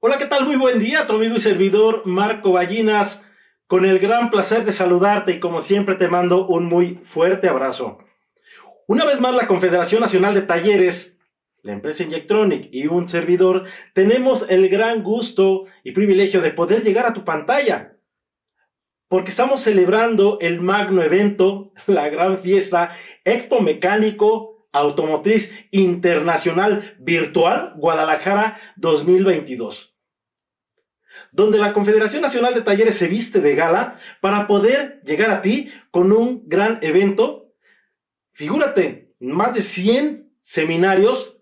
Hola, ¿qué tal? Muy buen día, tu amigo y servidor Marco Ballinas, con el gran placer de saludarte y como siempre te mando un muy fuerte abrazo. Una vez más, la Confederación Nacional de Talleres, la empresa Inyectronic y un servidor tenemos el gran gusto y privilegio de poder llegar a tu pantalla, porque estamos celebrando el magno evento, la gran fiesta Expo Mecánico Automotriz Internacional Virtual Guadalajara 2022, donde la Confederación Nacional de Talleres se viste de gala para poder llegar a ti con un gran evento. Figúrate, más de 100 seminarios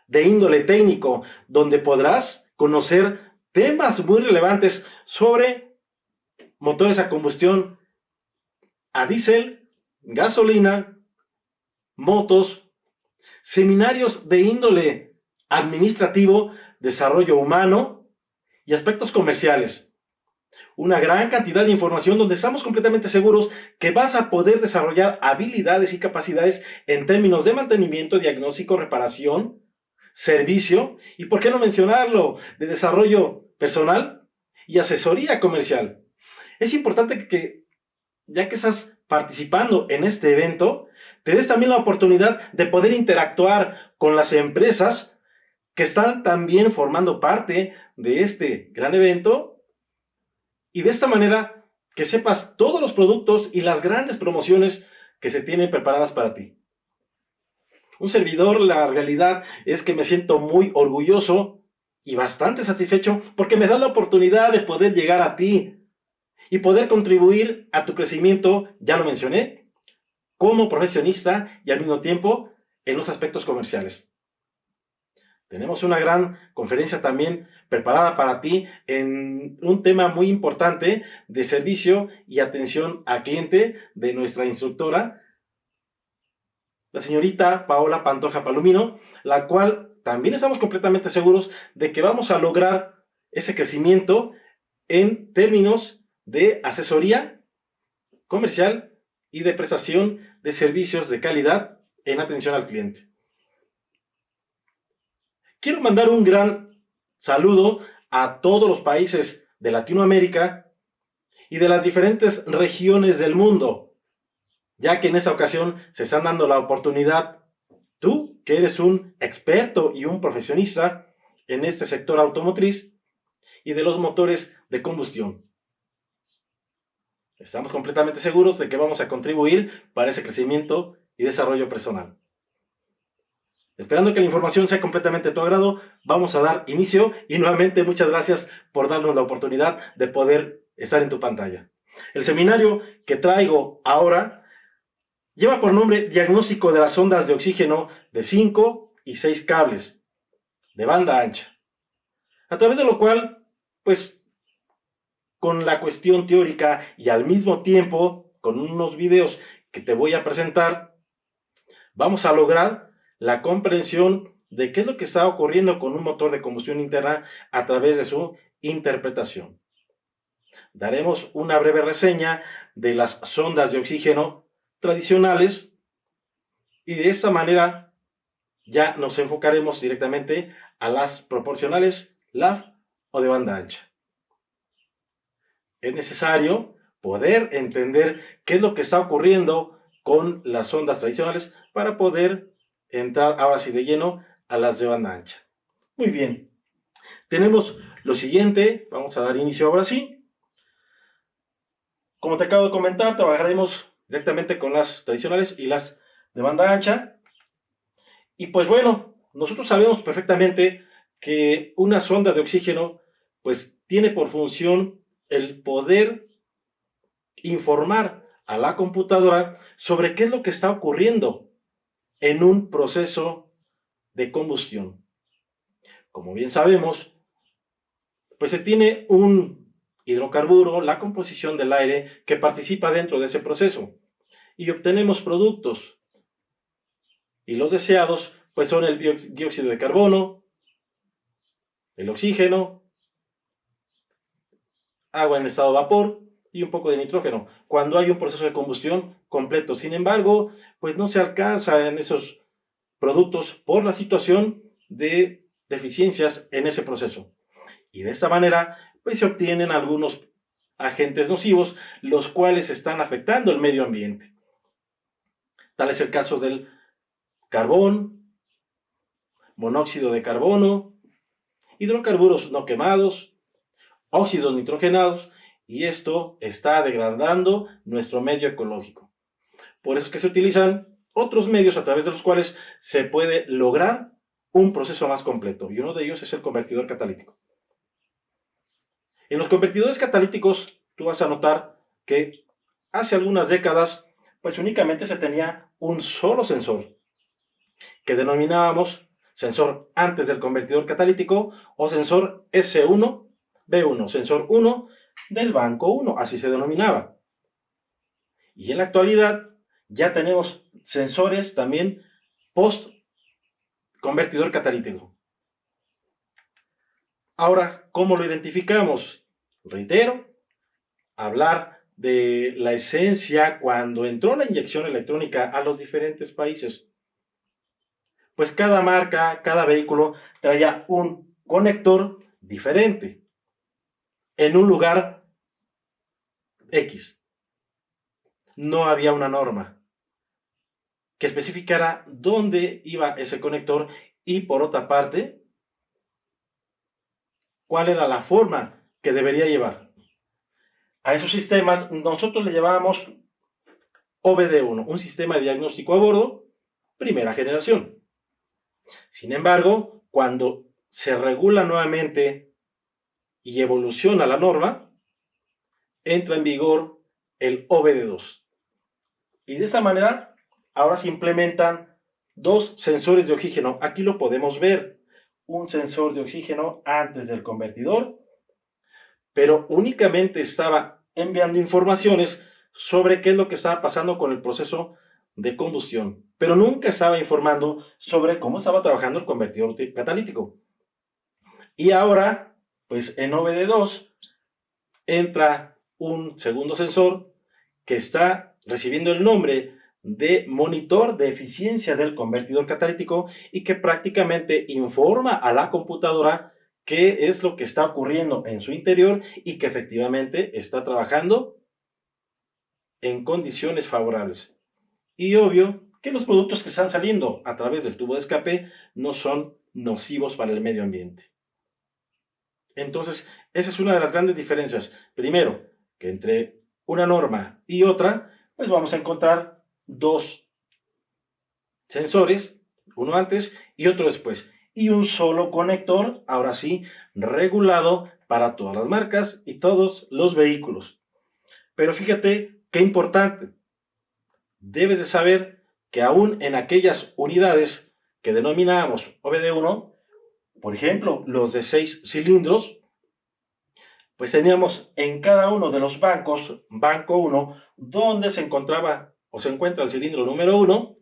de índole técnico, donde podrás conocer temas muy relevantes sobre motores a combustión a diésel, gasolina, motos, seminarios de índole administrativo, desarrollo humano y aspectos comerciales. Una gran cantidad de información donde estamos completamente seguros que vas a poder desarrollar habilidades y capacidades en términos de mantenimiento, diagnóstico, reparación, servicio y, por qué no mencionarlo, de desarrollo personal y asesoría comercial. Es importante que, ya que estás participando en este evento, te des también la oportunidad de poder interactuar con las empresas que están también formando parte de este gran evento, y de esta manera que sepas todos los productos y las grandes promociones que se tienen preparadas para ti. Un servidor, la realidad es que me siento muy orgulloso y bastante satisfecho porque me da la oportunidad de poder llegar a ti y poder contribuir a tu crecimiento, ya lo mencioné, como profesionista y al mismo tiempo en los aspectos comerciales. Tenemos una gran conferencia también preparada para ti en un tema muy importante de servicio y atención al cliente de nuestra instructora, la señorita Paola Pantoja Palomino, la cual también estamos completamente seguros de que vamos a lograr ese crecimiento en términos de asesoría comercial y de prestación de servicios de calidad en atención al cliente. Quiero mandar un gran saludo a todos los países de Latinoamérica y de las diferentes regiones del mundo, ya que en esta ocasión se están dando la oportunidad, tú que eres un experto y un profesionista en este sector automotriz y de los motores de combustión. Estamos completamente seguros de que vamos a contribuir para ese crecimiento y desarrollo personal. Esperando que la información sea completamente de tu agrado, vamos a dar inicio y nuevamente muchas gracias por darnos la oportunidad de poder estar en tu pantalla. El seminario que traigo ahora lleva por nombre Diagnóstico de las ondas de oxígeno de 5 y 6 cables de banda ancha, a través de lo cual, pues, con la cuestión teórica y al mismo tiempo con unos videos que te voy a presentar, vamos a lograr la comprensión de qué es lo que está ocurriendo con un motor de combustión interna a través de su interpretación. Daremos una breve reseña de las sondas de oxígeno tradicionales y de esta manera ya nos enfocaremos directamente a las proporcionales LAV o de banda ancha. Es necesario poder entender qué es lo que está ocurriendo con las sondas tradicionales para poder entrar ahora sí de lleno a las de banda ancha. Muy bien, tenemos lo siguiente, vamos a dar inicio ahora sí. Como te acabo de comentar, trabajaremos directamente con las tradicionales y las de banda ancha. Y pues bueno, nosotros sabemos perfectamente que una sonda de oxígeno pues tiene por función el poder informar a la computadora sobre qué es lo que está ocurriendo en un proceso de combustión. Como bien sabemos, pues se tiene un hidrocarburo, la composición del aire, que participa dentro de ese proceso y obtenemos productos. Y los deseados, pues son el dióxido de carbono, el oxígeno, agua en estado de vapor y un poco de nitrógeno, cuando hay un proceso de combustión completo. Sin embargo, pues no se alcanza en esos productos por la situación de deficiencias en ese proceso. Y de esta manera, pues se obtienen algunos agentes nocivos, los cuales están afectando el medio ambiente. Tal es el caso del carbón, monóxido de carbono, hidrocarburos no quemados, óxidos nitrogenados, y esto está degradando nuestro medio ecológico. Por eso es que se utilizan otros medios a través de los cuales se puede lograr un proceso más completo, y uno de ellos es el convertidor catalítico. En los convertidores catalíticos, tú vas a notar que hace algunas décadas, pues únicamente se tenía un solo sensor, que denominábamos sensor antes del convertidor catalítico o sensor S1B1, sensor 1 del banco 1, así se denominaba. Y en la actualidad ya tenemos sensores también post convertidor catalítico. Ahora, ¿cómo lo identificamos? Reitero, hablar de la esencia cuando entró la inyección electrónica a los diferentes países. Pues cada marca, cada vehículo traía un conector diferente en un lugar X. No había una norma que especificara dónde iba ese conector y, por otra parte, cuál era la forma que debería llevar. A esos sistemas nosotros le llamábamos OBD1, un sistema de diagnóstico a bordo, primera generación. Sin embargo, cuando se regula nuevamente y evoluciona la norma, entra en vigor el OBD2. Y de esa manera, ahora se implementan dos sensores de oxígeno. Aquí lo podemos ver, un sensor de oxígeno antes del convertidor, pero únicamente estaba enviando informaciones sobre qué es lo que estaba pasando con el proceso de combustión, pero nunca estaba informando sobre cómo estaba trabajando el convertidor catalítico. Y ahora, pues en OBD2 entra un segundo sensor que está recibiendo el nombre de monitor de eficiencia del convertidor catalítico y que prácticamente informa a la computadora qué es lo que está ocurriendo en su interior y que efectivamente está trabajando en condiciones favorables. Y obvio que los productos que están saliendo a través del tubo de escape no son nocivos para el medio ambiente. Entonces, esa es una de las grandes diferencias. Primero, que entre una norma y otra, pues vamos a encontrar dos sensores, uno antes y otro después, y un solo conector, ahora sí, regulado para todas las marcas y todos los vehículos. Pero fíjate qué importante, debes de saber que aún en aquellas unidades que denominamos OBD1, por ejemplo, los de 6 cilindros, pues teníamos en cada uno de los bancos, banco 1, donde se encontraba o se encuentra el cilindro número 1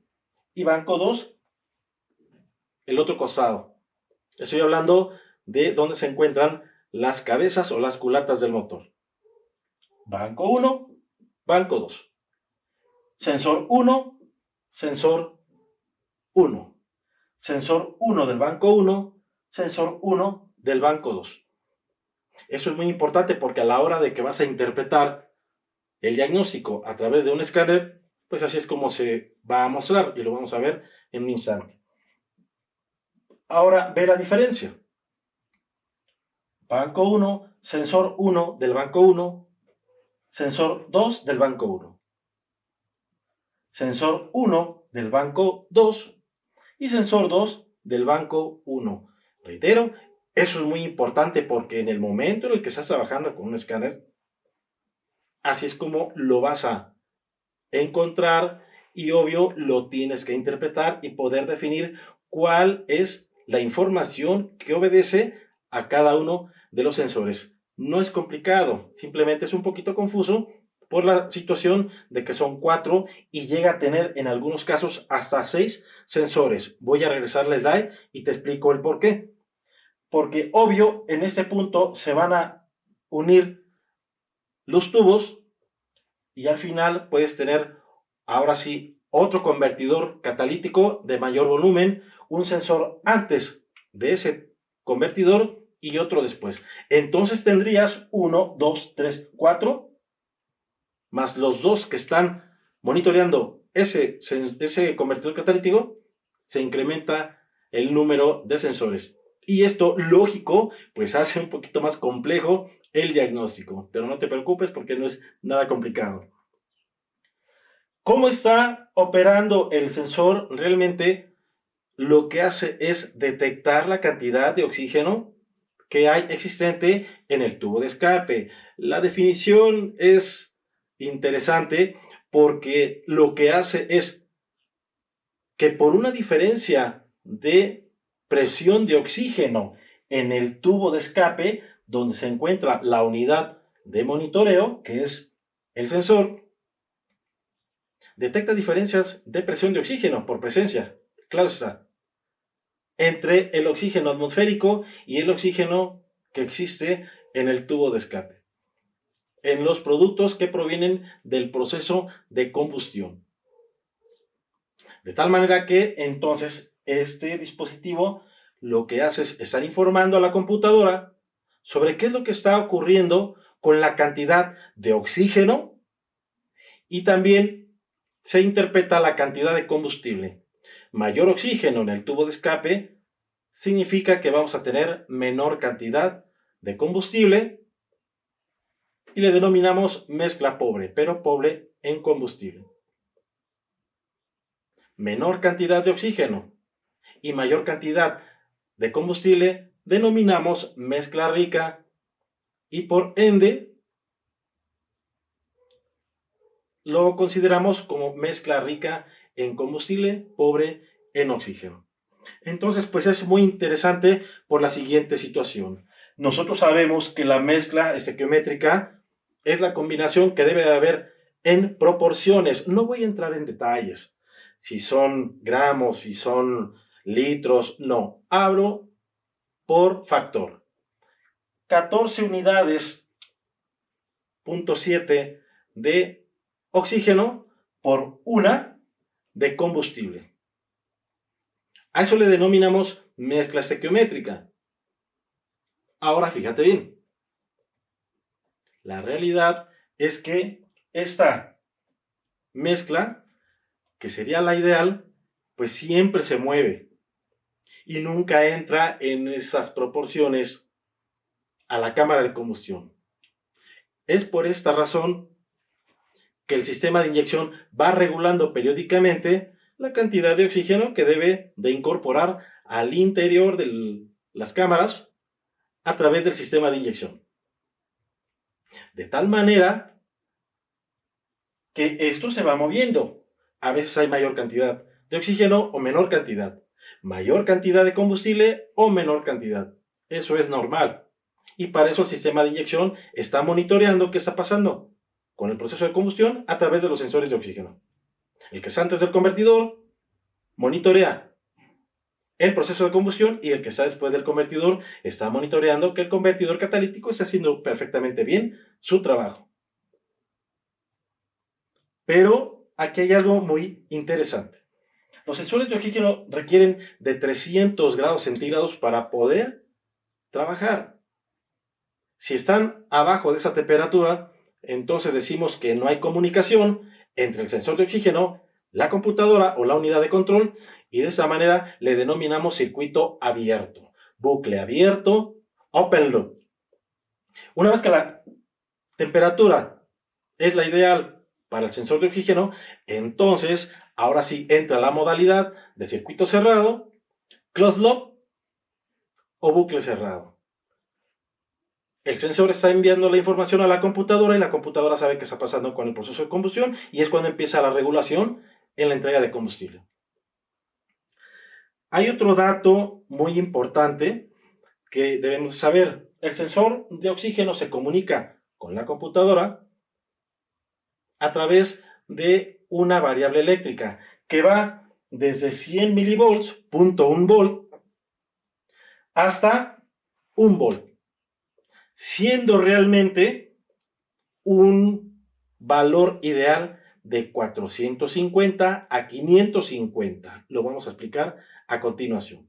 y banco 2, el otro costado. Estoy hablando de donde se encuentran las cabezas o las culatas del motor. Banco 1, banco 2. Sensor 1, sensor 1. Sensor 1 del banco 1, sensor 1 del banco 2. Eso es muy importante porque a la hora de que vas a interpretar el diagnóstico a través de un escáner, pues así es como se va a mostrar y lo vamos a ver en un instante. Ahora ve la diferencia. Banco 1, sensor 1 del banco 1, sensor 2 del banco 1. Sensor 1 del banco 2 y sensor 2 del banco 1. Reitero, eso es muy importante porque en el momento en el que estás trabajando con un escáner, así es como lo vas a encontrar y obvio lo tienes que interpretar y poder definir cuál es la información que obedece a cada uno de los sensores. No es complicado, simplemente es un poquito confuso por la situación de que son 4 y llega a tener en algunos casos hasta 6 sensores. Voy a regresar al slide y te explico el por qué. Porque obvio en este punto se van a unir los tubos y al final puedes tener ahora sí otro convertidor catalítico de mayor volumen, un sensor antes de ese convertidor y otro después. Entonces tendrías 1, 2, 3, 4, más los dos que están monitoreando ese convertidor catalítico, se incrementa el número de sensores. Y esto, lógico, pues hace un poquito más complejo el diagnóstico. Pero no te preocupes porque no es nada complicado. ¿Cómo está operando el sensor? Realmente lo que hace es detectar la cantidad de oxígeno que hay existente en el tubo de escape. La definición es interesante porque lo que hace es que por una diferencia de presión de oxígeno en el tubo de escape, donde se encuentra la unidad de monitoreo, que es el sensor, detecta diferencias de presión de oxígeno por presencia, claro está, entre el oxígeno atmosférico y el oxígeno que existe en el tubo de escape, en los productos que provienen del proceso de combustión. De tal manera que entonces este dispositivo lo que hace es estar informando a la computadora sobre qué es lo que está ocurriendo con la cantidad de oxígeno y también se interpreta la cantidad de combustible. Mayor oxígeno en el tubo de escape significa que vamos a tener menor cantidad de combustible y le denominamos mezcla pobre, pero pobre en combustible. Menor cantidad de oxígeno y mayor cantidad de combustible denominamos mezcla rica y por ende lo consideramos como mezcla rica en combustible, pobre en oxígeno. Entonces, pues es muy interesante por la siguiente situación. Nosotros sabemos que la mezcla estequiométrica es la combinación que debe de haber en proporciones. No voy a entrar en detalles, si son gramos, si son litros, no. Hablo por factor. 14 unidades, 0.7 de oxígeno por una de combustible. A eso le denominamos mezcla estequiométrica. Ahora fíjate bien. La realidad es que esta mezcla, que sería la ideal, pues siempre se mueve y nunca entra en esas proporciones a la cámara de combustión. Es por esta razón que el sistema de inyección va regulando periódicamente la cantidad de oxígeno que debe de incorporar al interior de las cámaras a través del sistema de inyección. De tal manera que esto se va moviendo. A veces hay mayor cantidad de oxígeno o menor cantidad. Mayor cantidad de combustible o menor cantidad. Eso es normal. Y para eso el sistema de inyección está monitoreando qué está pasando con el proceso de combustión a través de los sensores de oxígeno. El que está antes del convertidor monitorea el proceso de combustión y el que está después del convertidor está monitoreando que el convertidor catalítico está haciendo perfectamente bien su trabajo. Pero aquí hay algo muy interesante. Los sensores de oxígeno requieren de 300 grados centígrados para poder trabajar. Si están abajo de esa temperatura, entonces decimos que no hay comunicación entre el sensor de oxígeno, la computadora o la unidad de control, y de esa manera le denominamos circuito abierto, bucle abierto, open loop. Una vez que la temperatura es la ideal para el sensor de oxígeno, entonces ahora sí entra la modalidad de circuito cerrado, closed loop o bucle cerrado. El sensor está enviando la información a la computadora y la computadora sabe qué está pasando con el proceso de combustión y es cuando empieza la regulación en la entrega de combustible. Hay otro dato muy importante que debemos saber. El sensor de oxígeno se comunica con la computadora a través de una variable eléctrica que va desde 100 milivolts, 0.1 volt, hasta 1 volt, siendo realmente un valor ideal de 450 a 550. Lo vamos a explicar a continuación.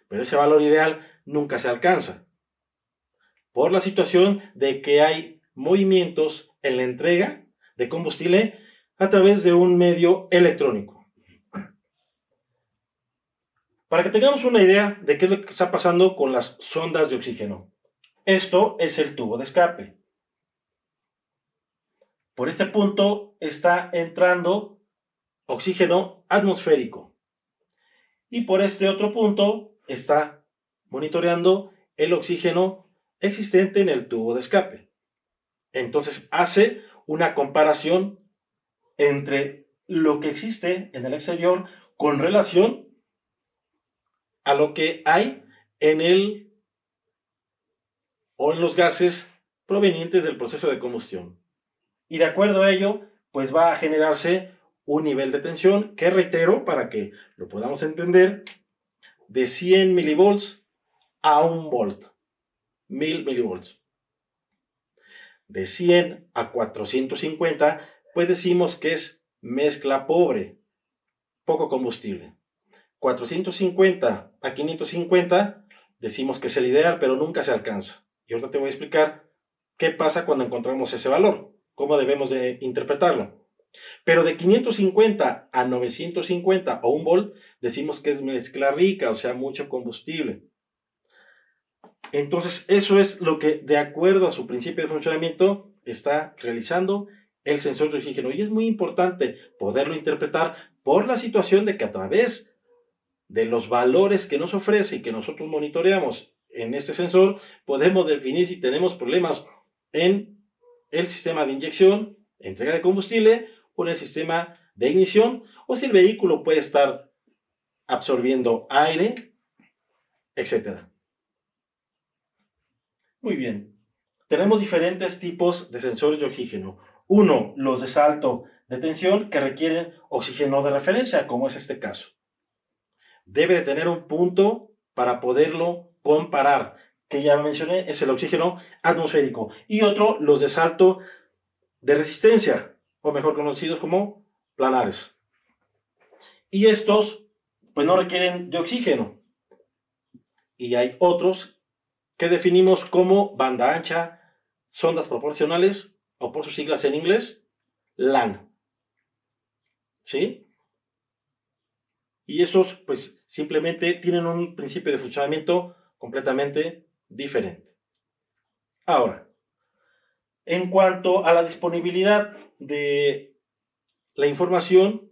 Pero ese valor ideal nunca se alcanza, por la situación de que hay movimientos en la entrega de combustible a través de un medio electrónico. Para que tengamos una idea de qué es lo que está pasando con las sondas de oxígeno. Esto es el tubo de escape. Por este punto está entrando oxígeno atmosférico. Y por este otro punto está monitoreando el oxígeno existente en el tubo de escape. Entonces hace una comparación entre lo que existe en el exterior con relación a lo que hay en el o en los gases provenientes del proceso de combustión. Y de acuerdo a ello, pues va a generarse un nivel de tensión que, reitero, para que lo podamos entender, de 100 milivolts a 1 volt, 1000 milivolts. De 100 a 450, pues decimos que es mezcla pobre, poco combustible. 450 a 550, decimos que es el ideal, pero nunca se alcanza. Y ahorita te voy a explicar qué pasa cuando encontramos ese valor, cómo debemos de interpretarlo. Pero de 550 a 950 o 1 volt, decimos que es mezcla rica, o sea, mucho combustible. Entonces, eso es lo que, de acuerdo a su principio de funcionamiento, está realizando el sensor de oxígeno. Y es muy importante poderlo interpretar por la situación de que a través de los valores que nos ofrece y que nosotros monitoreamos en este sensor, podemos definir si tenemos problemas en el sistema de inyección, entrega de combustible, o en el sistema de ignición, o si el vehículo puede estar absorbiendo aire, etc. Muy bien. Tenemos diferentes tipos de sensores de oxígeno. Uno, los de salto de tensión que requieren oxígeno de referencia, como es este caso. Debe de tener un punto para poderlo comparar, que ya mencioné, es el oxígeno atmosférico. Y otro, los de salto de resistencia, o mejor conocidos como planares. Y estos, pues no requieren de oxígeno. Y hay otros que definimos como banda ancha, sondas proporcionales, o por sus siglas en inglés, LAN. ¿Sí? Y esos, pues, simplemente tienen un principio de funcionamiento completamente diferente. Ahora, en cuanto a la disponibilidad de la información,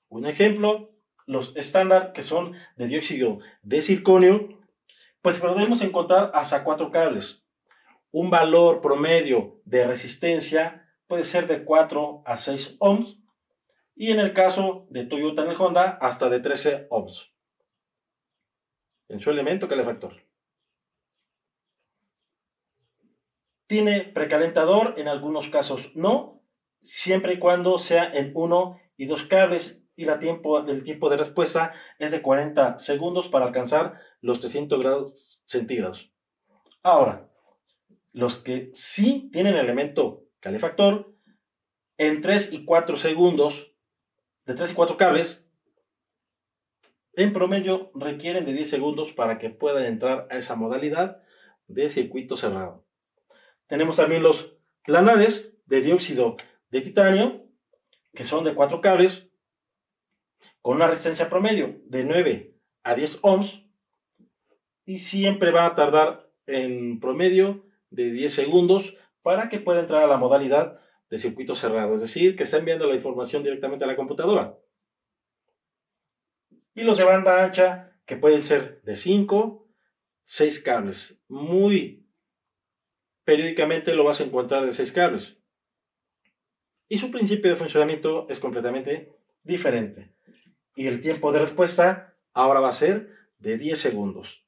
un ejemplo, los estándar que son de dióxido de circonio, pues podemos encontrar hasta 4 cables. Un valor promedio de resistencia puede ser de 4 a 6 ohms y en el caso de Toyota en el Honda hasta de 13 ohms en su elemento calefactor. Tiene precalentador, en algunos casos no, siempre y cuando sea en 1 y 2 cables, y el tiempo de respuesta es de 40 segundos para alcanzar los 300 grados centígrados. Ahora, los que sí tienen elemento calefactor, en 3 y 4 segundos, de 3 y 4 cables, en promedio requieren de 10 segundos para que puedan entrar a esa modalidad de circuito cerrado. Tenemos también los planares de dióxido de titanio, que son de 4 cables, con una resistencia promedio de 9 a 10 ohms, y siempre va a tardar en promedio de 10 segundos para que pueda entrar a la modalidad de circuito cerrado, es decir, que está enviando la información directamente a la computadora. Y los de banda ancha, que pueden ser de 5, 6 cables. Muy periódicamente lo vas a encontrar de 6 cables. Y su principio de funcionamiento es completamente diferente. Y el tiempo de respuesta ahora va a ser de 10 segundos.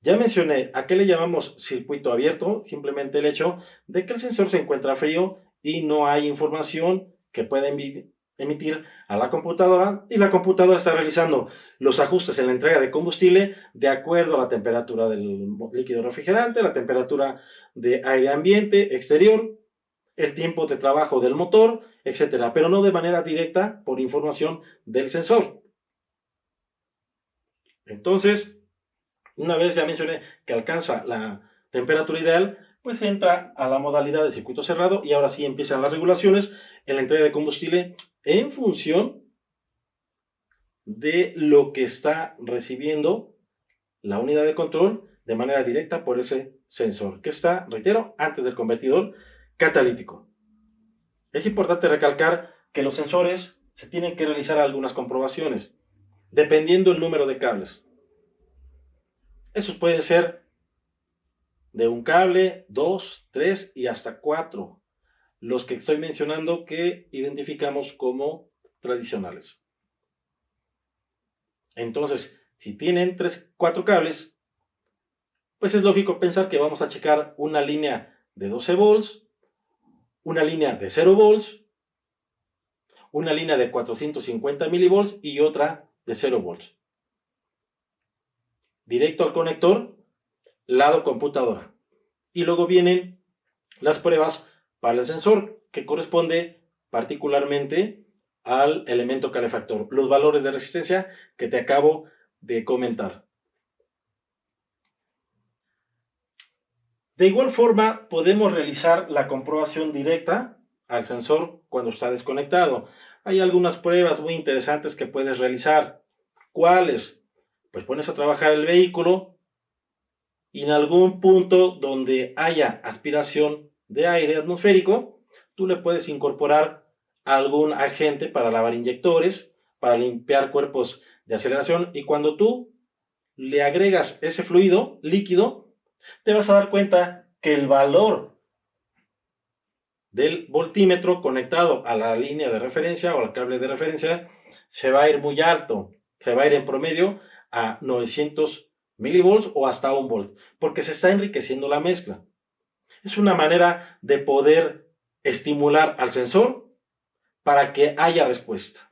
Ya mencioné a qué le llamamos circuito abierto, simplemente el hecho de que el sensor se encuentra frío y no hay información que pueda emitir a la computadora, y la computadora está realizando los ajustes en la entrega de combustible de acuerdo a la temperatura del líquido refrigerante, la temperatura de aire ambiente exterior, el tiempo de trabajo del motor, etc., pero no de manera directa por información del sensor. Entonces, Una vez ya mencioné que alcanza la temperatura ideal, pues entra a la modalidad de circuito cerrado y ahora sí empiezan las regulaciones en la entrega de combustible en función de lo que está recibiendo la unidad de control de manera directa por ese sensor que está, reitero, antes del convertidor catalítico. Es importante recalcar que los sensores se tienen que realizar algunas comprobaciones, dependiendo el número de cables. Esos pueden ser de un cable, 2, 3 y hasta 4, los que estoy mencionando que identificamos como tradicionales. Entonces, si tienen 3, 4 cables, pues es lógico pensar que vamos a checar una línea de 12 volts, una línea de 0 volts, una línea de 450 milivolts y otra de 0 volts. Directo al conector, lado computadora. Y luego vienen las pruebas para el sensor, que corresponde particularmente al elemento calefactor, los valores de resistencia que te acabo de comentar. De igual forma, podemos realizar la comprobación directa al sensor cuando está desconectado. Hay algunas pruebas muy interesantes que puedes realizar. ¿Cuáles? Pues pones a trabajar el vehículo y en algún punto donde haya aspiración de aire atmosférico, tú le puedes incorporar algún agente para lavar inyectores, para limpiar cuerpos de aceleración, y cuando tú le agregas ese fluido líquido, te vas a dar cuenta que el valor del voltímetro conectado a la línea de referencia o al cable de referencia se va a ir muy alto, se va a ir en promedio a 900 milivolts o hasta 1 volt, porque se está enriqueciendo la mezcla. Es una manera de poder estimular al sensor para que haya respuesta.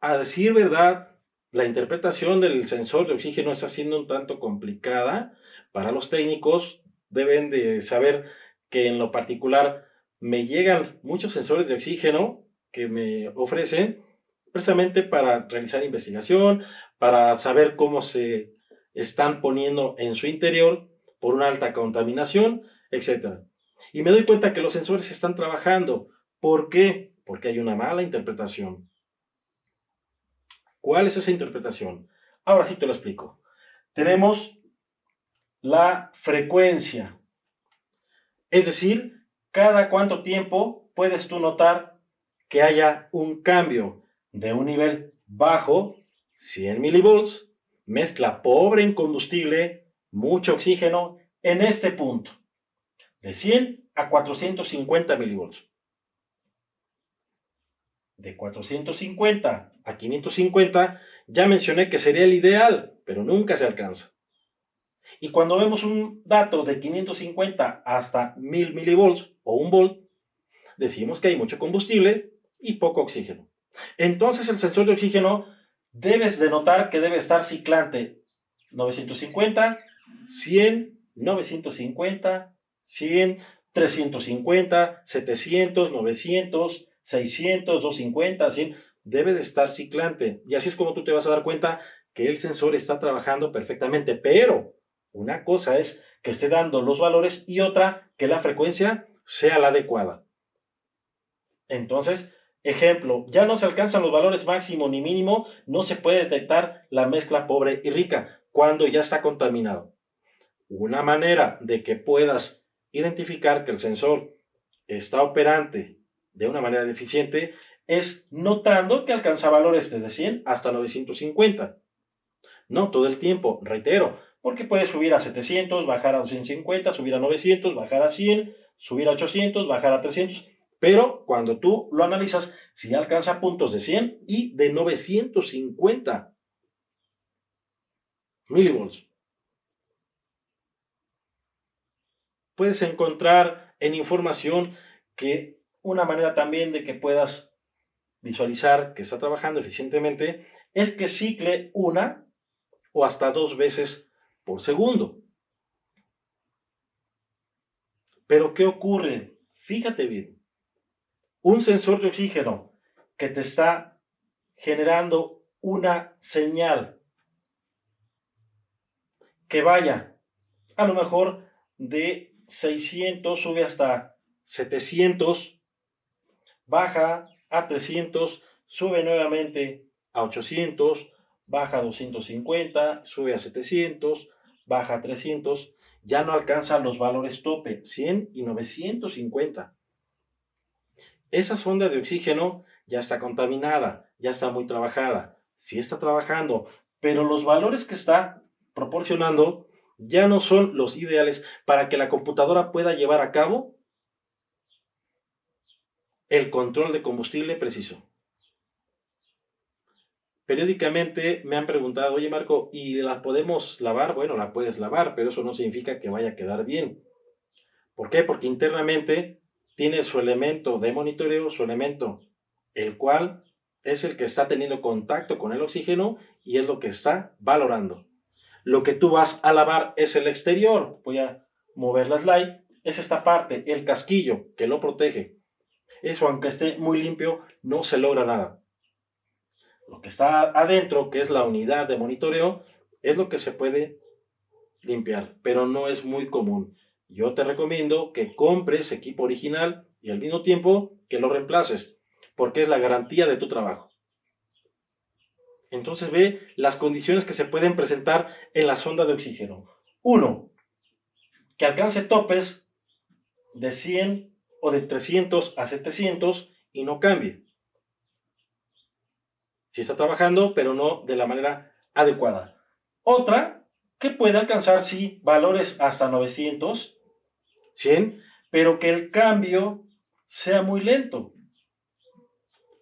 A decir verdad, la interpretación del sensor de oxígeno está siendo un tanto complicada para los técnicos. Deben de saber que en lo particular me llegan muchos sensores de oxígeno que me ofrecen precisamente para realizar investigación, para saber cómo se están poniendo en su interior por una alta contaminación, etc. Y me doy cuenta que los sensores están trabajando. ¿Por qué? Porque hay una mala interpretación. ¿Cuál es esa interpretación? Ahora sí te lo explico. Tenemos la frecuencia. Es decir, cada cuánto tiempo puedes tú notar que haya un cambio de un nivel bajo, 100 milivolts, mezcla pobre en combustible, mucho oxígeno, en este punto, de 100 a 450 milivolts. De 450 a 550, ya mencioné que sería el ideal, pero nunca se alcanza. Y cuando vemos un dato de 550 hasta 1000 milivolts o 1 volt, decimos que hay mucho combustible y poco oxígeno. Entonces el sensor de oxígeno debes de notar que debe estar ciclante 950, 100, 950, 100, 350, 700, 900, 600, 250, 100. Debe de estar ciclante. Y así es como tú te vas a dar cuenta que el sensor está trabajando perfectamente. Pero una cosa es que esté dando los valores y otra que la frecuencia sea la adecuada. Entonces, ejemplo, ya no se alcanzan los valores máximo ni mínimo, no se puede detectar la mezcla pobre y rica cuando ya está contaminado. Una manera de que puedas identificar que el sensor está operante de una manera deficiente es notando que alcanza valores desde 100 hasta 950. No todo el tiempo, reitero, porque puede subir a 700, bajar a 250, subir a 900, bajar a 100, subir a 800, bajar a 300. Pero cuando tú lo analizas, si alcanza puntos de 100 y de 950 milivolts. Puedes encontrar en información que una manera también de que puedas visualizar que está trabajando eficientemente es que cicle una o hasta 2 veces por segundo. Pero ¿qué ocurre? Fíjate bien. Un sensor de oxígeno que te está generando una señal que vaya, a lo mejor de 600 sube hasta 700, baja a 300, sube nuevamente a 800, baja a 250, sube a 700, baja a 300, ya no alcanza los valores tope, 100 y 950. Esa sonda de oxígeno ya está contaminada, ya está muy trabajada, sí está trabajando, pero los valores que está proporcionando ya no son los ideales para que la computadora pueda llevar a cabo el control de combustible preciso. Periódicamente me han preguntado, oye Marco, ¿y la podemos lavar? Bueno, la puedes lavar, pero eso no significa que vaya a quedar bien. ¿Por qué? Porque internamente tiene su elemento de monitoreo, su elemento, el cual es el que está teniendo contacto con el oxígeno y es lo que está valorando. Lo que tú vas a lavar es el exterior. Voy a mover la slide. Es esta parte, el casquillo, que lo protege. Eso, aunque esté muy limpio, no se logra nada. Lo que está adentro, que es la unidad de monitoreo, es lo que se puede limpiar, pero no es muy común. Yo te recomiendo que compres equipo original y al mismo tiempo que lo reemplaces, porque es la garantía de tu trabajo. Entonces ve las condiciones que se pueden presentar en la sonda de oxígeno. 1. Que alcance topes de 100 o de 300 a 700 y no cambie. Sí está trabajando, pero no de la manera adecuada. Otra, que puede alcanzar, sí, valores hasta 900, 100, pero que el cambio sea muy lento.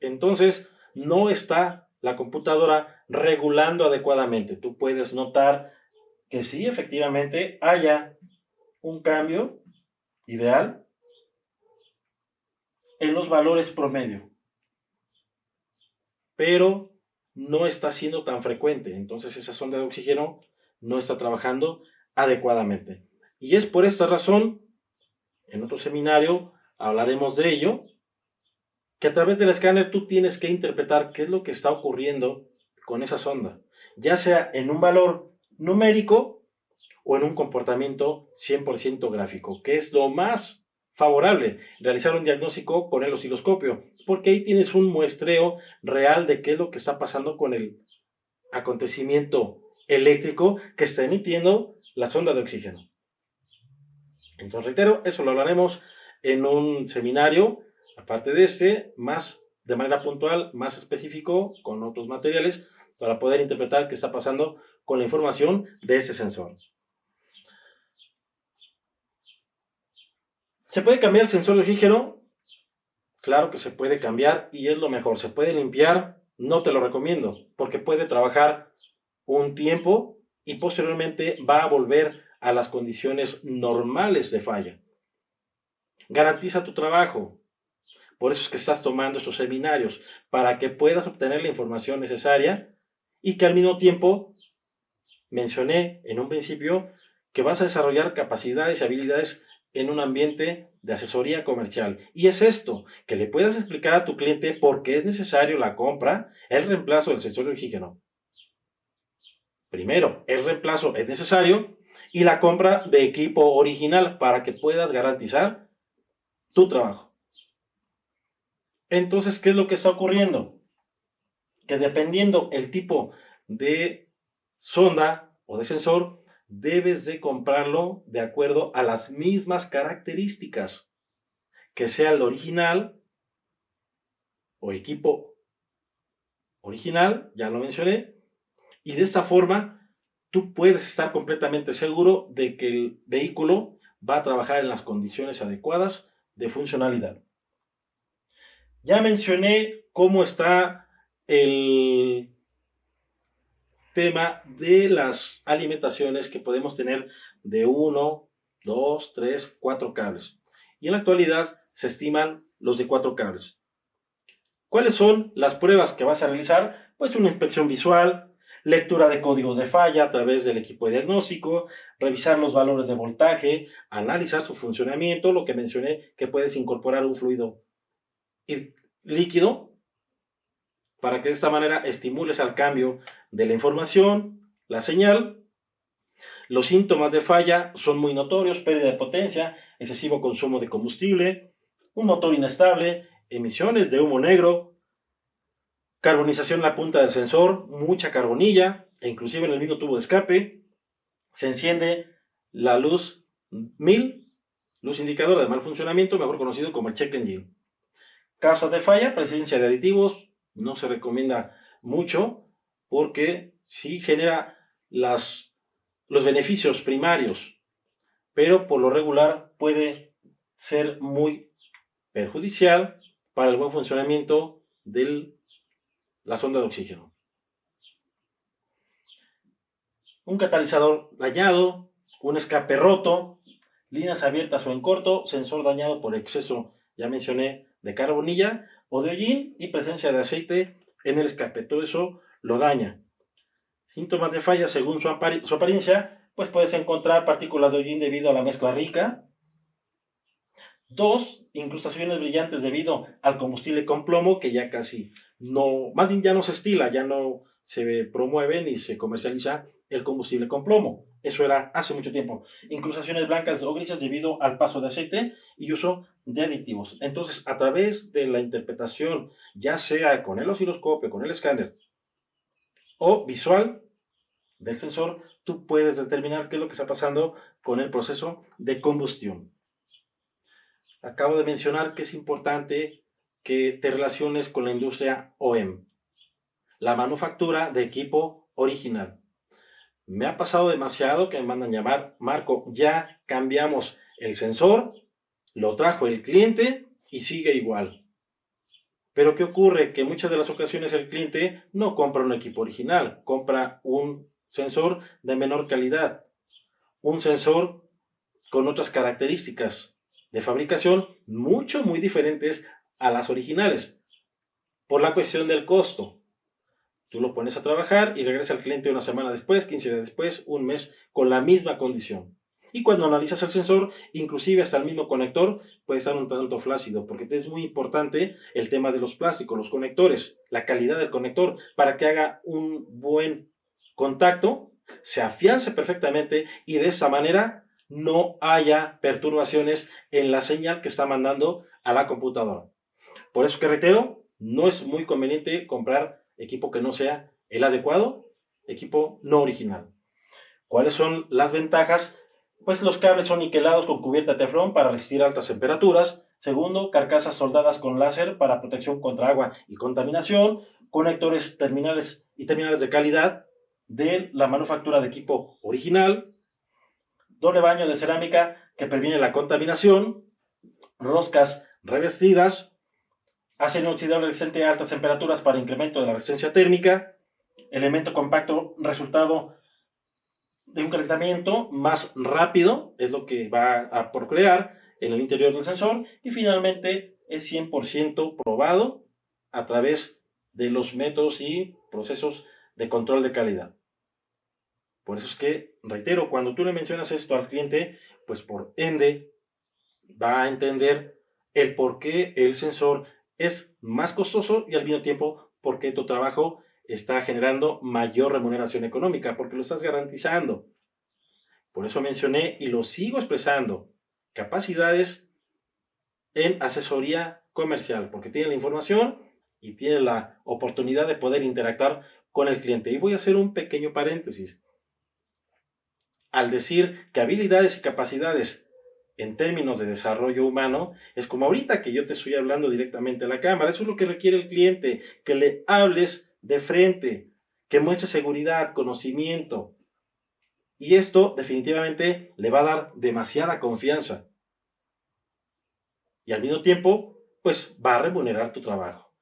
Entonces, no está la computadora regulando adecuadamente. Tú puedes notar que sí, efectivamente, haya un cambio ideal en los valores promedio, pero no está siendo tan frecuente. Entonces esa sonda de oxígeno no está trabajando adecuadamente. Y es por esta razón, en otro seminario hablaremos de ello, que a través del escáner tú tienes que interpretar qué es lo que está ocurriendo con esa sonda, ya sea en un valor numérico o en un comportamiento 100% gráfico, que es lo más favorable, realizar un diagnóstico con el osciloscopio, porque ahí tienes un muestreo real de qué es lo que está pasando con el acontecimiento eléctrico que está emitiendo la sonda de oxígeno. Entonces, reitero, eso lo hablaremos en un seminario, aparte de este, más de manera puntual, más específico, con otros materiales, para poder interpretar qué está pasando con la información de ese sensor. ¿Se puede cambiar el sensor de oxígeno? Claro que se puede cambiar y es lo mejor. ¿Se puede limpiar? No te lo recomiendo, porque puede trabajar un tiempo y posteriormente va a volver a las condiciones normales de falla. Garantiza tu trabajo. Por eso es que estás tomando estos seminarios, para que puedas obtener la información necesaria y que al mismo tiempo, mencioné en un principio, que vas a desarrollar capacidades y habilidades en un ambiente de asesoría comercial. Y es esto, que le puedas explicar a tu cliente por qué es necesario la compra, el reemplazo del sensor de oxígeno. Primero, el reemplazo es necesario y la compra de equipo original para que puedas garantizar tu trabajo. Entonces, ¿qué es lo que está ocurriendo? Que dependiendo el tipo de sonda o de sensor, debes de comprarlo de acuerdo a las mismas características, que sea el original o equipo original, ya lo mencioné, y de esta forma tú puedes estar completamente seguro de que el vehículo va a trabajar en las condiciones adecuadas de funcionalidad. Ya mencioné cómo está el tema de las alimentaciones que podemos tener de 1, 2, 3, 4 cables. Y en la actualidad se estiman los de 4 cables. ¿Cuáles son las pruebas que vas a realizar? Pues una inspección visual, lectura de códigos de falla a través del equipo de diagnóstico, revisar los valores de voltaje, analizar su funcionamiento, lo que mencioné que puedes incorporar un fluido líquido para que de esta manera estimules al cambio de la información, la señal, Los síntomas de falla son muy notorios: pérdida de potencia, excesivo consumo de combustible, un motor inestable, emisiones de humo negro, carbonización en la punta del sensor, mucha carbonilla, e inclusive en el mismo tubo de escape se enciende la luz 1000, luz indicadora de mal funcionamiento, mejor conocido como el check engine. Causas de falla: presencia de aditivos, no se recomienda mucho porque sí genera los beneficios primarios, pero por lo regular puede ser muy perjudicial para el buen funcionamiento de la sonda de oxígeno. Un catalizador dañado, un escape roto, líneas abiertas o en corto, sensor dañado por exceso, ya mencioné, de carbonilla o de hollín y presencia de aceite en el escape. Todo eso lo daña. Síntomas de falla: según su apariencia, pues puedes encontrar partículas de hollín debido a la mezcla rica. 2. Incrustaciones brillantes debido al combustible con plomo, que ya casi no, más bien ya no se estila, ya no se promueve ni se comercializa el combustible con plomo. Eso era hace mucho tiempo. Incrustaciones blancas o grises debido al paso de aceite y uso de aditivos. Entonces, a través de la interpretación, ya sea con el osciloscopio, con el escáner o visual del sensor, tú puedes determinar qué es lo que está pasando con el proceso de combustión. Acabo de mencionar que es importante que te relaciones con la industria OEM, la manufactura de equipo original. Me ha pasado demasiado que me mandan llamar: Marco, ya cambiamos el sensor, lo trajo el cliente y sigue igual. Pero ¿qué ocurre? Que muchas de las ocasiones el cliente no compra un equipo original, compra un sensor de menor calidad, un sensor con otras características de fabricación muy diferentes a las originales, por la cuestión del costo. Tú lo pones a trabajar y regresa al cliente una semana después, 15 días después, un mes, con la misma condición. Y cuando analizas el sensor, inclusive hasta el mismo conector puede estar un tanto flácido, porque es muy importante el tema de los plásticos, los conectores, la calidad del conector, para que haga un buen contacto, se afiance perfectamente y de esa manera no haya perturbaciones en la señal que está mandando a la computadora. Por eso que reitero, no es muy conveniente comprar equipo que no sea el adecuado, equipo no original. ¿Cuáles son las ventajas? Pues los cables son niquelados con cubierta de teflón para resistir altas temperaturas. Segundo, carcasas soldadas con láser para protección contra agua y contaminación. Conectores terminales de calidad de la manufactura de equipo original. Doble baño de cerámica que previene la contaminación. Roscas revertidas. Acero inoxidable resistente a altas temperaturas para incremento de la resistencia térmica. Elemento compacto, resultado de un calentamiento más rápido, es lo que va a procrear en el interior del sensor. Y finalmente es 100% probado a través de los métodos y procesos de control de calidad. Por eso es que, reitero, cuando tú le mencionas esto al cliente, pues por ende va a entender el por qué el sensor es más costoso y al mismo tiempo por qué tu trabajo está generando mayor remuneración económica, porque lo estás garantizando. Por eso mencioné y lo sigo expresando: capacidades en asesoría comercial, porque tiene la información y tiene la oportunidad de poder interactuar con el cliente. Y voy a hacer un pequeño paréntesis. Al decir que habilidades y capacidades en términos de desarrollo humano, es como ahorita que yo te estoy hablando directamente a la cámara. Eso es lo que requiere el cliente, que le hables de frente, que muestre seguridad, conocimiento. Y esto definitivamente le va a dar demasiada confianza. Y al mismo tiempo, pues va a remunerar tu trabajo.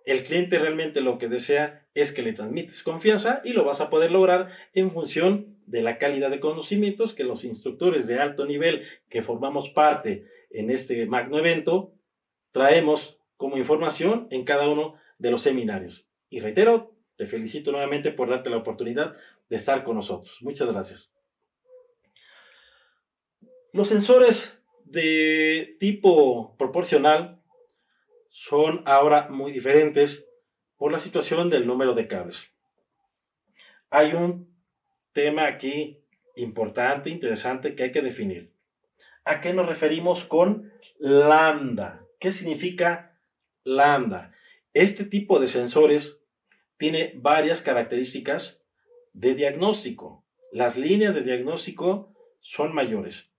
El cliente realmente lo que desea es que le transmites confianza y lo vas a poder lograr en función de la calidad de conocimientos que los instructores de alto nivel que formamos parte en este magno evento traemos como información en cada uno de los seminarios. Y reitero, te felicito nuevamente por darte la oportunidad de estar con nosotros. Muchas gracias. Los sensores de tipo proporcional son ahora muy diferentes por la situación del número de cables. Hay un tema aquí importante, interesante, que hay que definir. ¿A qué nos referimos con lambda? ¿Qué significa lambda? Este tipo de sensores tiene varias características de diagnóstico. Las líneas de diagnóstico son mayores.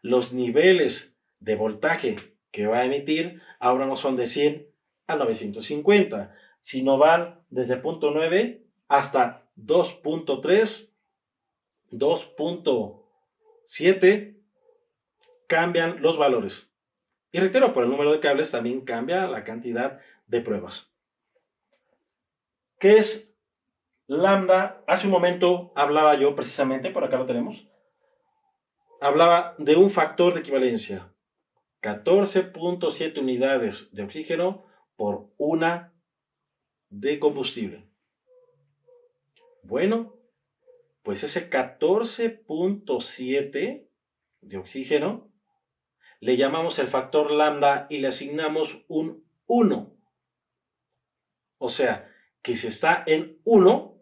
Los niveles de voltaje que va a emitir ahora no son de 100 a 950, sino van desde 0.9 hasta 2.3, 2.7, cambian los valores. Y reitero, por el número de cables también cambia la cantidad de pruebas. ¿Qué es lambda? Hace un momento hablaba yo precisamente, por acá lo tenemos, hablaba de un factor de equivalencia. 14.7 unidades de oxígeno por una de combustible. Bueno, pues ese 14.7 de oxígeno le llamamos el factor lambda y le asignamos un 1. O sea, que si está en 1,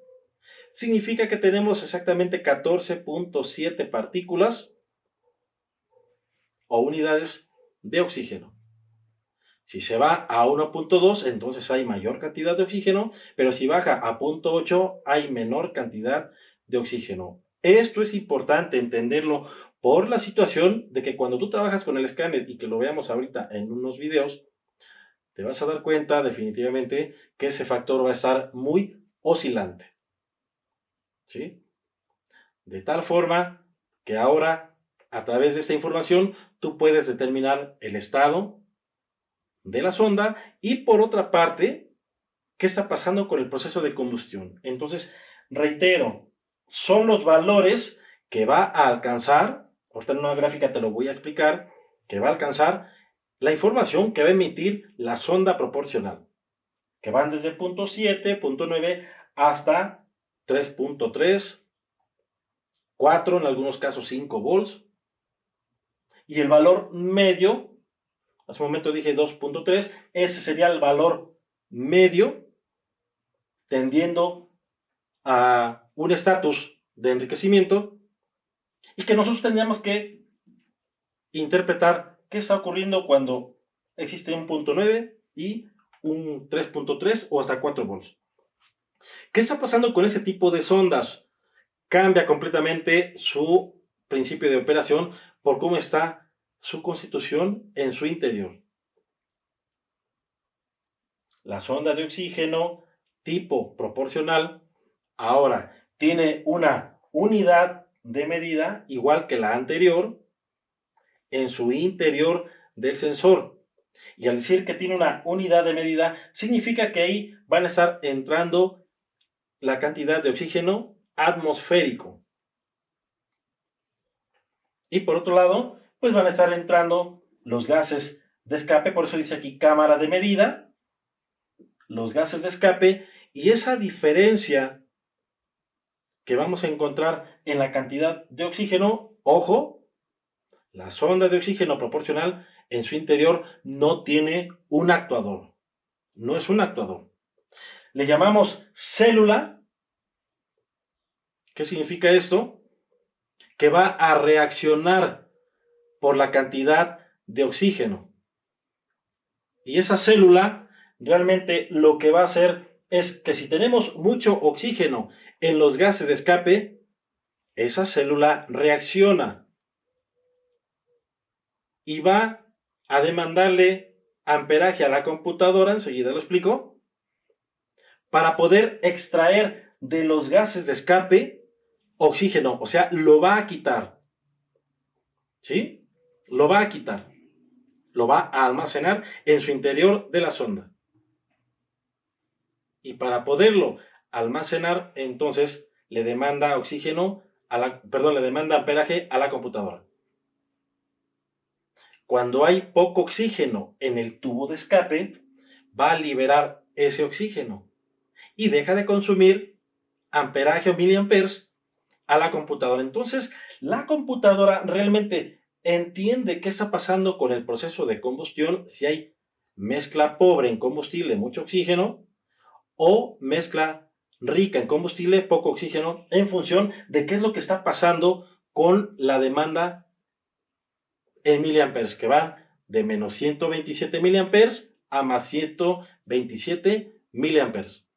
significa que tenemos exactamente 14.7 partículas o unidades de oxígeno. Si se va a 1.2, entonces hay mayor cantidad de oxígeno, pero si baja a 0.8, hay menor cantidad de oxígeno. Esto es importante entenderlo por la situación de que cuando tú trabajas con el escáner, y que lo veamos ahorita en unos videos, te vas a dar cuenta definitivamente que ese factor va a estar muy oscilante. ¿Sí? De tal forma que ahora, a través de esta información, tú puedes determinar el estado de la sonda y, por otra parte, qué está pasando con el proceso de combustión. Entonces, reitero, son los valores que va a alcanzar, ahorita en una gráfica te lo voy a explicar, que va a alcanzar la información que va a emitir la sonda proporcional, que van desde 0.7, 0.9 hasta 3.3, 4, en algunos casos 5 volts, y el valor medio, hace un momento dije 2.3, ese sería el valor medio tendiendo a un estatus de enriquecimiento, y que nosotros tendríamos que interpretar qué está ocurriendo cuando existe un 0.9 y un 3.3 o hasta 4 volts. ¿Qué está pasando con ese tipo de sondas? Cambia completamente su principio de operación por cómo está su constitución en su interior. La sonda de oxígeno tipo proporcional ahora tiene una unidad de medida igual que la anterior en su interior del sensor. Y al decir que tiene una unidad de medida, significa que ahí van a estar entrando la cantidad de oxígeno atmosférico. Y por otro lado, pues van a estar entrando los gases de escape, por eso dice aquí cámara de medida, los gases de escape, y esa diferencia que vamos a encontrar en la cantidad de oxígeno, ojo, la sonda de oxígeno proporcional en su interior no tiene un actuador, no es un actuador. Le llamamos célula. ¿Qué significa esto? Que va a reaccionar por la cantidad de oxígeno. Y esa célula realmente lo que va a hacer es que si tenemos mucho oxígeno en los gases de escape, esa célula reacciona y va a demandarle amperaje a la computadora, enseguida lo explico, para poder extraer de los gases de escape oxígeno, o sea, lo va a quitar. ¿Sí? Lo va a quitar. Lo va a almacenar en su interior de la sonda. Y para poderlo almacenar, entonces le demanda oxígeno le demanda amperaje a la computadora. Cuando hay poco oxígeno en el tubo de escape, va a liberar ese oxígeno y deja de consumir amperaje o miliamperes a la computadora. Entonces, la computadora realmente entiende qué está pasando con el proceso de combustión, si hay mezcla pobre en combustible, mucho oxígeno, o mezcla rica en combustible, poco oxígeno, en función de qué es lo que está pasando con la demanda en miliamperes, que va de menos 127 miliamperes a más 127 miliamperes.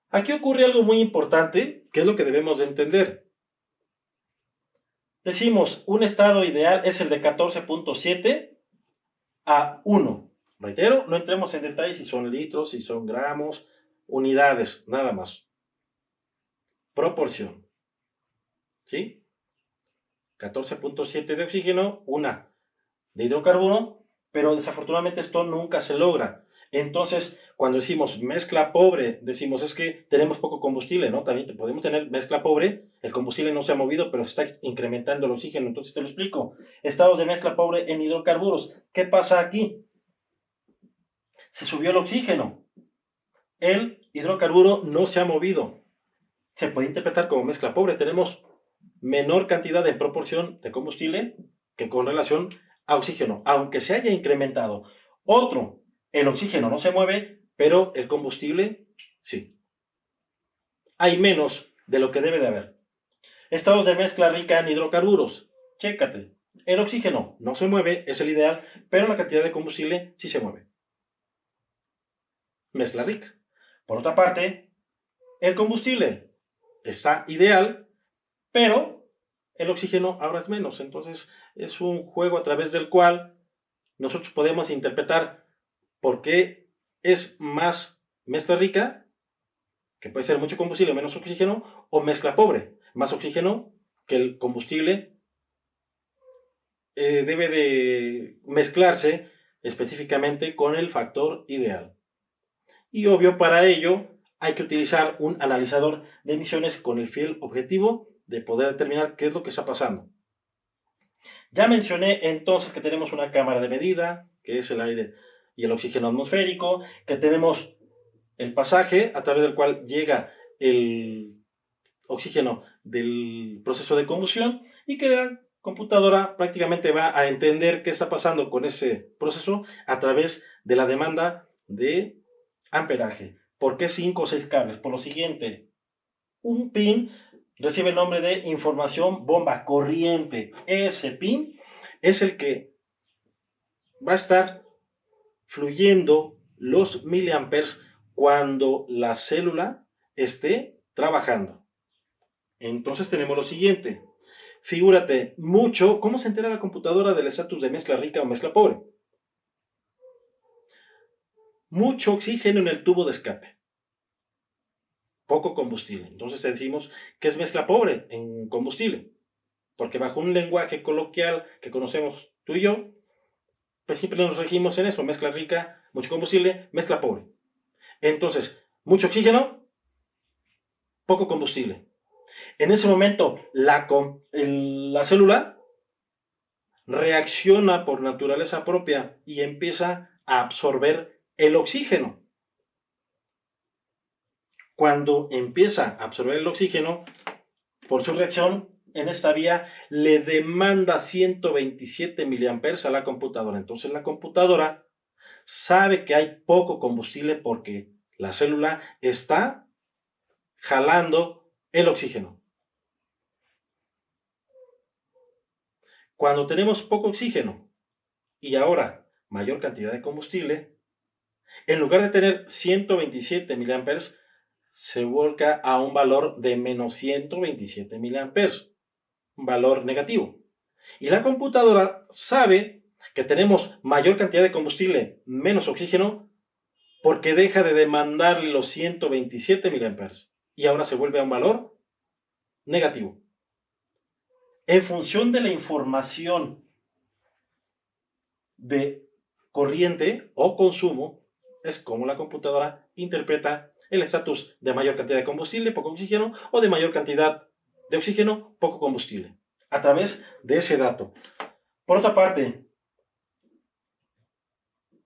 Aquí ocurre algo muy importante, que es lo que debemos de entender. Decimos, un estado ideal es el de 14.7 a 1. Reitero, no entremos en detalles si son litros, si son gramos, unidades, nada más. Proporción. ¿Sí? 14.7 de oxígeno, 1 de hidrocarburo, pero desafortunadamente esto nunca se logra. Entonces, cuando decimos mezcla pobre, decimos es que tenemos poco combustible, ¿no? También podemos tener mezcla pobre, el combustible no se ha movido, pero se está incrementando el oxígeno. Entonces te lo explico. Estados de mezcla pobre en hidrocarburos. ¿Qué pasa aquí? Se subió el oxígeno. El hidrocarburo no se ha movido. Se puede interpretar como mezcla pobre. Tenemos menor cantidad de proporción de combustible que con relación a oxígeno, aunque se haya incrementado. Otro, el oxígeno no se mueve, pero el combustible sí. Hay menos de lo que debe de haber. Estados de mezcla rica en hidrocarburos. Chécate. El oxígeno no se mueve, es el ideal, pero la cantidad de combustible sí se mueve. Mezcla rica. Por otra parte, el combustible está ideal, pero el oxígeno ahora es menos. Entonces es un juego a través del cual nosotros podemos interpretar por qué es más mezcla rica, que puede ser mucho combustible, menos oxígeno, o mezcla pobre, más oxígeno que el combustible debe de mezclarse específicamente con el factor ideal. Y obvio, para ello hay que utilizar un analizador de emisiones con el fiel objetivo de poder determinar qué es lo que está pasando. Ya mencioné entonces que tenemos una cámara de medida, que es el aire y el oxígeno atmosférico, que tenemos el pasaje a través del cual llega el oxígeno del proceso de combustión y que la computadora prácticamente va a entender qué está pasando con ese proceso a través de la demanda de amperaje. ¿Por qué 5 o 6 cables? Por lo siguiente, un pin recibe el nombre de información bomba corriente. Ese pin es el que va a estar fluyendo los miliamperes cuando la célula esté trabajando. Entonces tenemos lo siguiente. Figúrate mucho, ¿cómo se entera la computadora del estatus de mezcla rica o mezcla pobre? Mucho oxígeno en el tubo de escape. Poco combustible. Entonces decimos que es mezcla pobre en combustible. Porque bajo un lenguaje coloquial que conocemos tú y yo, pues siempre nos regimos en eso. Mezcla rica, mucho combustible, mezcla pobre. Entonces, mucho oxígeno, poco combustible. En ese momento, la célula reacciona por naturaleza propia y empieza a absorber el oxígeno. Cuando empieza a absorber el oxígeno, por su reacción, en esta vía le demanda 127 miliamperes a la computadora. Entonces la computadora sabe que hay poco combustible porque la célula está jalando el oxígeno. Cuando tenemos poco oxígeno y ahora mayor cantidad de combustible, en lugar de tener 127 miliamperes, se volca a un valor de menos 127 miliamperes, un valor negativo. Y la computadora sabe que tenemos mayor cantidad de combustible, menos oxígeno, porque deja de demandarle los 127 miliamperes y ahora se vuelve a un valor negativo. En función de la información de corriente o consumo, es como la computadora interpreta el estatus de mayor cantidad de combustible, poco oxígeno, o de mayor cantidad de oxígeno, poco combustible, a través de ese dato. Por otra parte,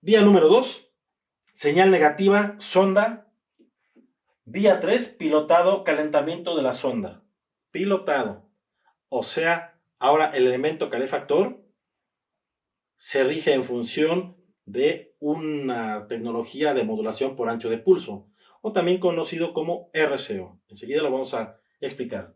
vía número 2, señal negativa, sonda. Vía 3, pilotado, calentamiento de la sonda. Pilotado. O sea, ahora el elemento calefactor se rige en función de una tecnología de modulación por ancho de pulso. o también conocido como RCO. Enseguida lo vamos a explicar.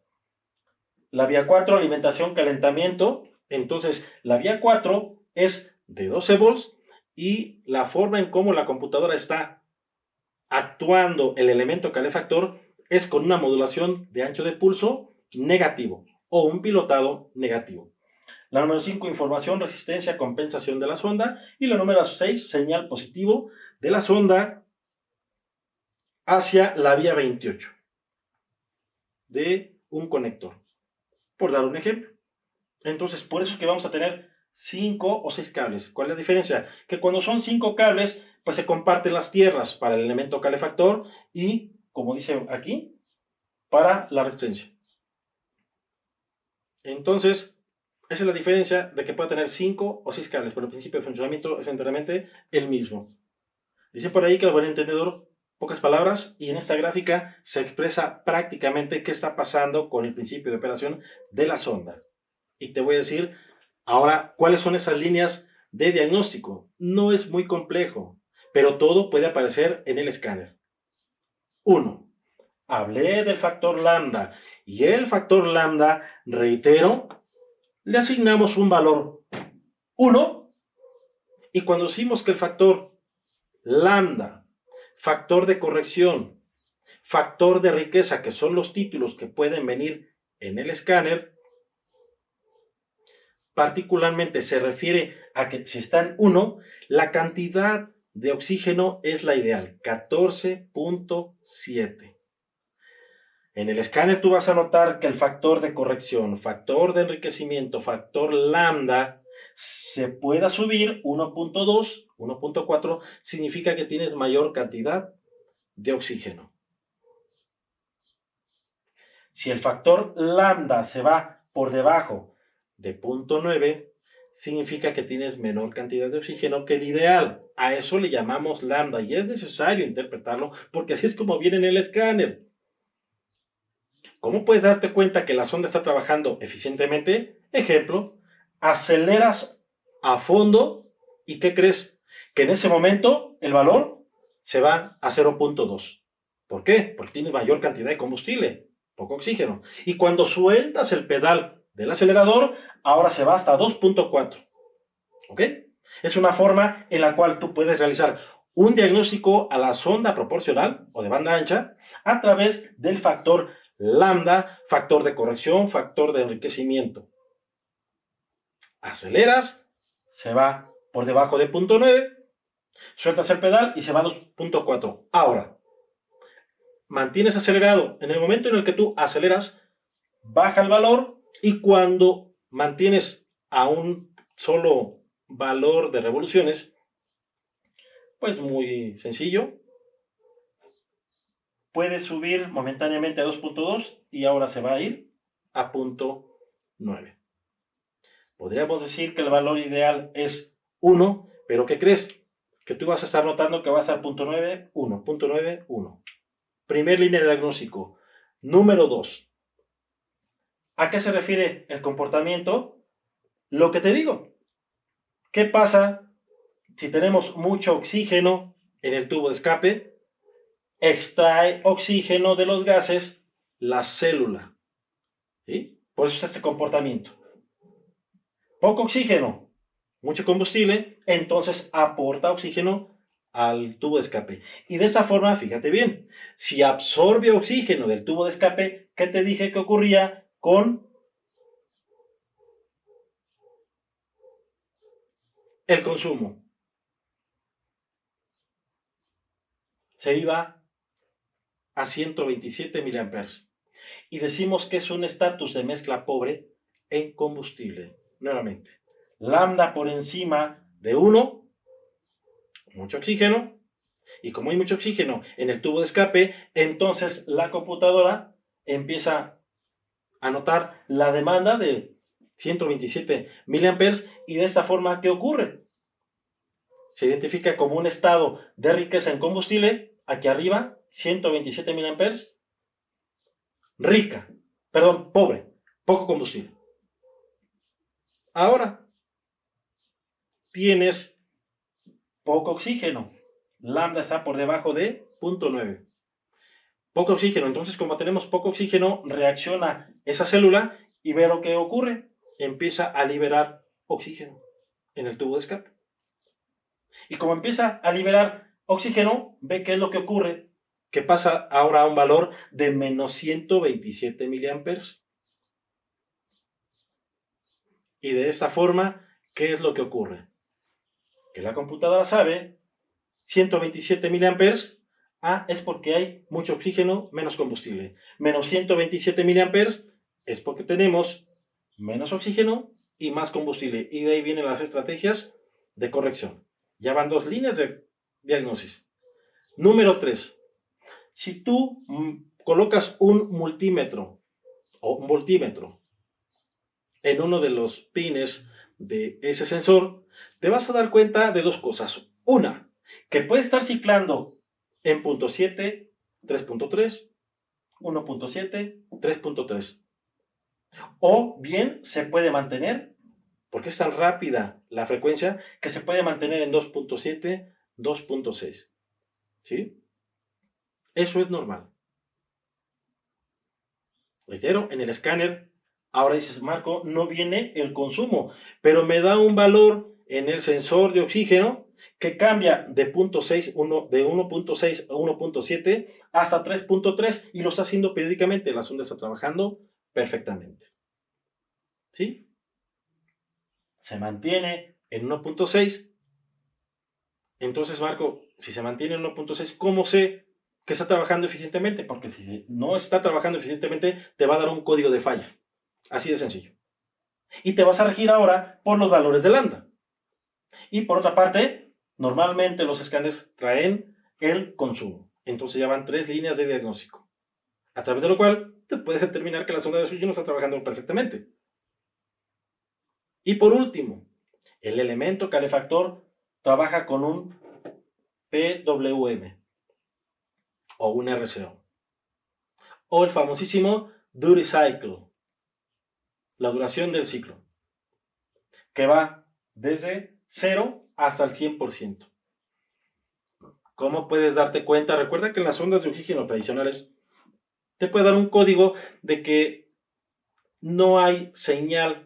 La vía 4, alimentación, calentamiento. Entonces, la vía 4 es de 12 volts y la forma en cómo la computadora está actuando el elemento calefactor es con una modulación de ancho de pulso negativo o un pilotado negativo. La número 5, información, resistencia, compensación de la sonda. Y la número 6, señal positivo de la sonda hacia la vía 28 de un conector, por dar un ejemplo. Entonces, por eso es que vamos a tener 5 o 6 cables. ¿Cuál es la diferencia? Que cuando son 5 cables, pues se comparten las tierras para el elemento calefactor y, como dice aquí, para la resistencia. Entonces, esa es la diferencia de que pueda tener 5 o 6 cables, pero el principio de funcionamiento es enteramente el mismo. Dice por ahí que el buen entendedor, pocas palabras, y en esta gráfica se expresa prácticamente qué está pasando con el principio de operación de la sonda. Y te voy a decir ahora cuáles son esas líneas de diagnóstico. No es muy complejo, pero todo puede aparecer en el escáner. 1. Hablé del factor lambda y el factor lambda, reitero, le asignamos un valor 1 y cuando decimos que el factor lambda, factor de corrección, factor de riqueza, que son los títulos que pueden venir en el escáner, particularmente se refiere a que si está en 1, la cantidad de oxígeno es la ideal, 14.7. En el escáner tú vas a notar que el factor de corrección, factor de enriquecimiento, factor lambda, se pueda subir 1.2, 1.4, significa que tienes mayor cantidad de oxígeno. Si el factor lambda se va por debajo de 0.9, significa que tienes menor cantidad de oxígeno que el ideal. A eso le llamamos lambda y es necesario interpretarlo porque así es como viene en el escáner. ¿Cómo puedes darte cuenta que la sonda está trabajando eficientemente? Ejemplo, aceleras a fondo y ¿qué crees? Que en ese momento el valor se va a 0.2. ¿Por qué? Porque tiene mayor cantidad de combustible, poco oxígeno. Y cuando sueltas el pedal del acelerador, ahora se va hasta 2.4. ¿Ok? Es una forma en la cual tú puedes realizar un diagnóstico a la sonda proporcional o de banda ancha a través del factor lambda, factor de corrección, factor de enriquecimiento. Aceleras, se va por debajo de 0.9, sueltas el pedal y se va a 2.4. Ahora, mantienes acelerado. En el momento en el que tú aceleras, baja el valor y cuando mantienes a un solo valor de revoluciones, pues muy sencillo, puede subir momentáneamente a 2.2 y ahora se va a ir a 0.9. Podríamos decir que el valor ideal es 1, pero ¿qué crees? Que tú vas a estar notando que va a ser 0.9, 1, 0.9, 1. Primer línea de diagnóstico. Número 2. ¿A qué se refiere el comportamiento? Lo que te digo. ¿Qué pasa si tenemos mucho oxígeno en el tubo de escape? Extrae oxígeno de los gases la célula. ¿Sí? Por eso es este comportamiento. Poco oxígeno, mucho combustible, entonces aporta oxígeno al tubo de escape. Y de esta forma, fíjate bien, si absorbe oxígeno del tubo de escape, ¿qué te dije que ocurría con el consumo? Se iba a 127 miliamperes. Y decimos que es un estatus de mezcla pobre en combustible. Nuevamente, lambda por encima de 1, mucho oxígeno, y como hay mucho oxígeno en el tubo de escape, entonces la computadora empieza a notar la demanda de 127 miliamperes y de esta forma, ¿qué ocurre? Se identifica como un estado de riqueza en combustible, aquí arriba, 127 miliamperes, pobre, poco combustible. Ahora, tienes poco oxígeno, lambda está por debajo de 0.9. poco oxígeno. Entonces, como tenemos poco oxígeno, reacciona esa célula y ve lo que ocurre. Empieza a liberar oxígeno en el tubo de escape. Y como empieza a liberar oxígeno, ve qué es lo que ocurre, que pasa ahora a un valor de menos 127 miliamperes. Y de esta forma, ¿qué es lo que ocurre? Que la computadora sabe 127 miliamperes, es porque hay mucho oxígeno, menos combustible. Menos 127 miliamperes es porque tenemos menos oxígeno y más combustible. Y de ahí vienen las estrategias de corrección. Ya van 2 líneas de diagnosis. Número 3. Si tú colocas un multímetro o un voltímetro en uno de los pines de ese sensor, te vas a dar cuenta de 2 cosas. Una, que puede estar ciclando en punto 7, 3.3, 1.7, 3.3. O bien se puede mantener, porque es tan rápida la frecuencia, que se puede mantener en 2.7, 2.6. ¿Sí? Eso es normal. Reitero, en el escáner, ahora dices, Marco, no viene el consumo, pero me da un valor en el sensor de oxígeno que cambia de 0.6, de 1.6 a 1.7 hasta 3.3 y lo está haciendo periódicamente. La sonda está trabajando perfectamente. ¿Sí? Se mantiene en 1.6. Entonces, Marco, si se mantiene en 1.6, ¿cómo sé que está trabajando eficientemente? Porque si no está trabajando eficientemente, te va a dar un código de falla. Así de sencillo. Y te vas a regir ahora por los valores de lambda. Y por otra parte, normalmente los escáneres traen el consumo. Entonces ya van 3 líneas de diagnóstico. A través de lo cual te puedes determinar que la sonda de oxígeno está trabajando perfectamente. Y por último, el elemento calefactor trabaja con un PWM o un RCO. O el famosísimo Duty Cycle, la duración del ciclo, que va desde 0 hasta el 100%. ¿Cómo puedes darte cuenta? Recuerda que en las sondas de oxígeno tradicionales te puede dar un código de que no hay señal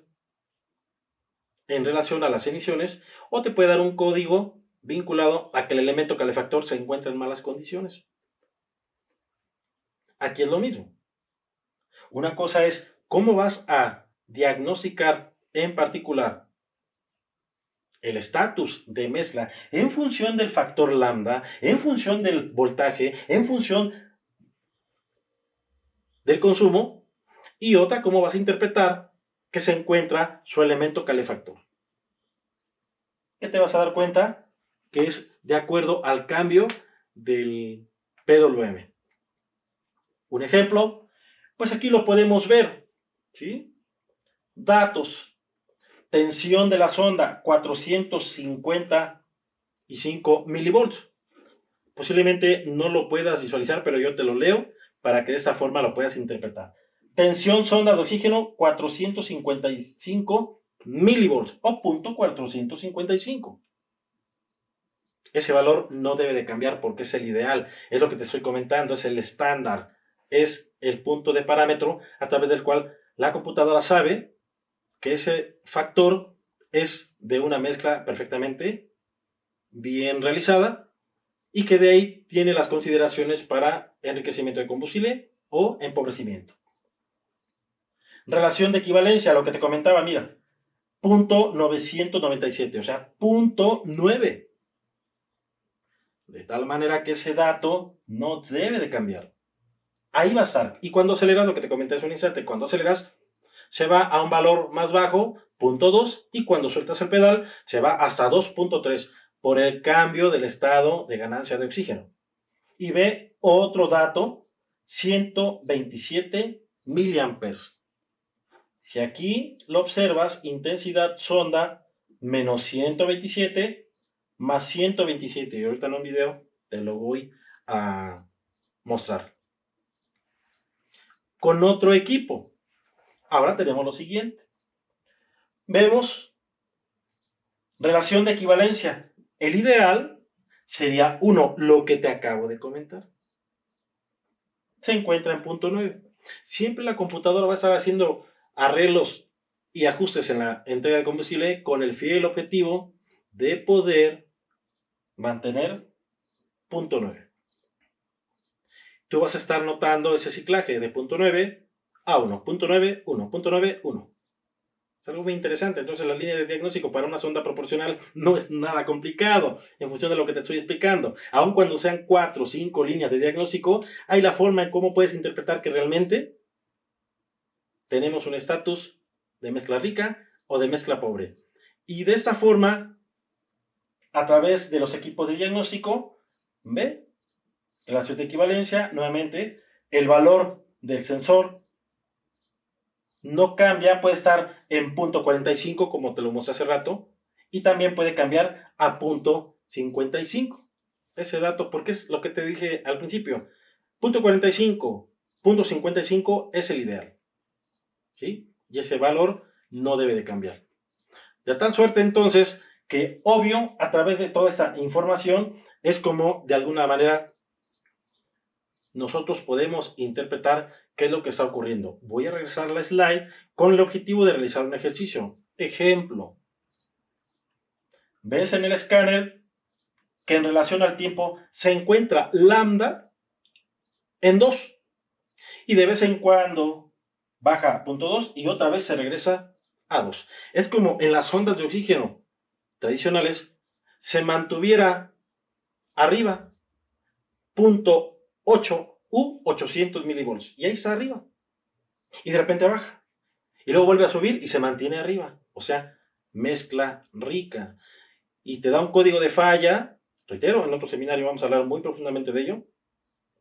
en relación a las emisiones, o te puede dar un código vinculado a que el elemento calefactor se encuentra en malas condiciones. Aquí es lo mismo. Una cosa es cómo vas a diagnosticar en particular el estatus de mezcla en función del factor lambda, en función del voltaje, en función del consumo, y otra, cómo vas a interpretar que se encuentra su elemento calefactor. ¿Qué te vas a dar cuenta? Que es de acuerdo al cambio del PWM. Un ejemplo, pues aquí lo podemos ver, ¿sí? Datos. Tensión de la sonda, 455 milivolts. Posiblemente no lo puedas visualizar, pero yo te lo leo para que de esta forma lo puedas interpretar. Tensión sonda de oxígeno, 455 milivolts o punto 455. Ese valor no debe de cambiar porque es el ideal, es lo que te estoy comentando, es el estándar, es el punto de parámetro a través del cual la computadora sabe que ese factor es de una mezcla perfectamente bien realizada y que de ahí tiene las consideraciones para enriquecimiento de combustible o empobrecimiento. Relación de equivalencia, lo que te comentaba, mira, punto 997, o sea, punto 9. De tal manera que ese dato no debe de cambiar. Ahí va a estar. Y cuando aceleras, lo que te comenté hace un instante, cuando aceleras, se va a un valor más bajo, 0.2, y cuando sueltas el pedal, se va hasta 2.3 por el cambio del estado de ganancia de oxígeno. Y ve otro dato, 127 miliamperes. Si aquí lo observas, intensidad sonda menos 127 más 127, y ahorita en un video te lo voy a mostrar. Con otro equipo, ahora tenemos lo siguiente. Vemos relación de equivalencia. El ideal sería 1, lo que te acabo de comentar. se encuentra en punto 9. Siempre la computadora va a estar haciendo arreglos y ajustes en la entrega de combustible con el fiel objetivo de poder mantener punto 9. Tú vas a estar notando ese ciclaje de punto 9 a 1, punto 9, 1, punto 9, 1. Es algo muy interesante. Entonces la línea de diagnóstico para una sonda proporcional no es nada complicado en función de lo que te estoy explicando. Aun cuando sean 4 o 5 líneas de diagnóstico, hay la forma en cómo puedes interpretar que realmente tenemos un estatus de mezcla rica o de mezcla pobre. Y de esa forma, a través de los equipos de diagnóstico, ¿ve? Relación de equivalencia, nuevamente, el valor del sensor no cambia, puede estar en punto 45 como te lo mostré hace rato, y también puede cambiar a punto 55. Ese dato, porque es lo que te dije al principio, punto 45, punto 55 es el ideal, ¿sí? Y ese valor no debe de cambiar. De tal suerte entonces que obvio a través de toda esa información es como de alguna manera nosotros podemos interpretar qué es lo que está ocurriendo. Voy a regresar a la slide con el objetivo de realizar un ejercicio. Ejemplo. ¿Ves en el escáner que en relación al tiempo se encuentra lambda en 2? Y de vez en cuando baja a punto 2 y otra vez se regresa a 2. Es como en las ondas de oxígeno tradicionales se mantuviera arriba, punto 8 u 800 milivolts. Y ahí está arriba. Y de repente baja. Y luego vuelve a subir y se mantiene arriba. O sea, mezcla rica. Y te da un código de falla. Reitero, en otro seminario vamos a hablar muy profundamente de ello.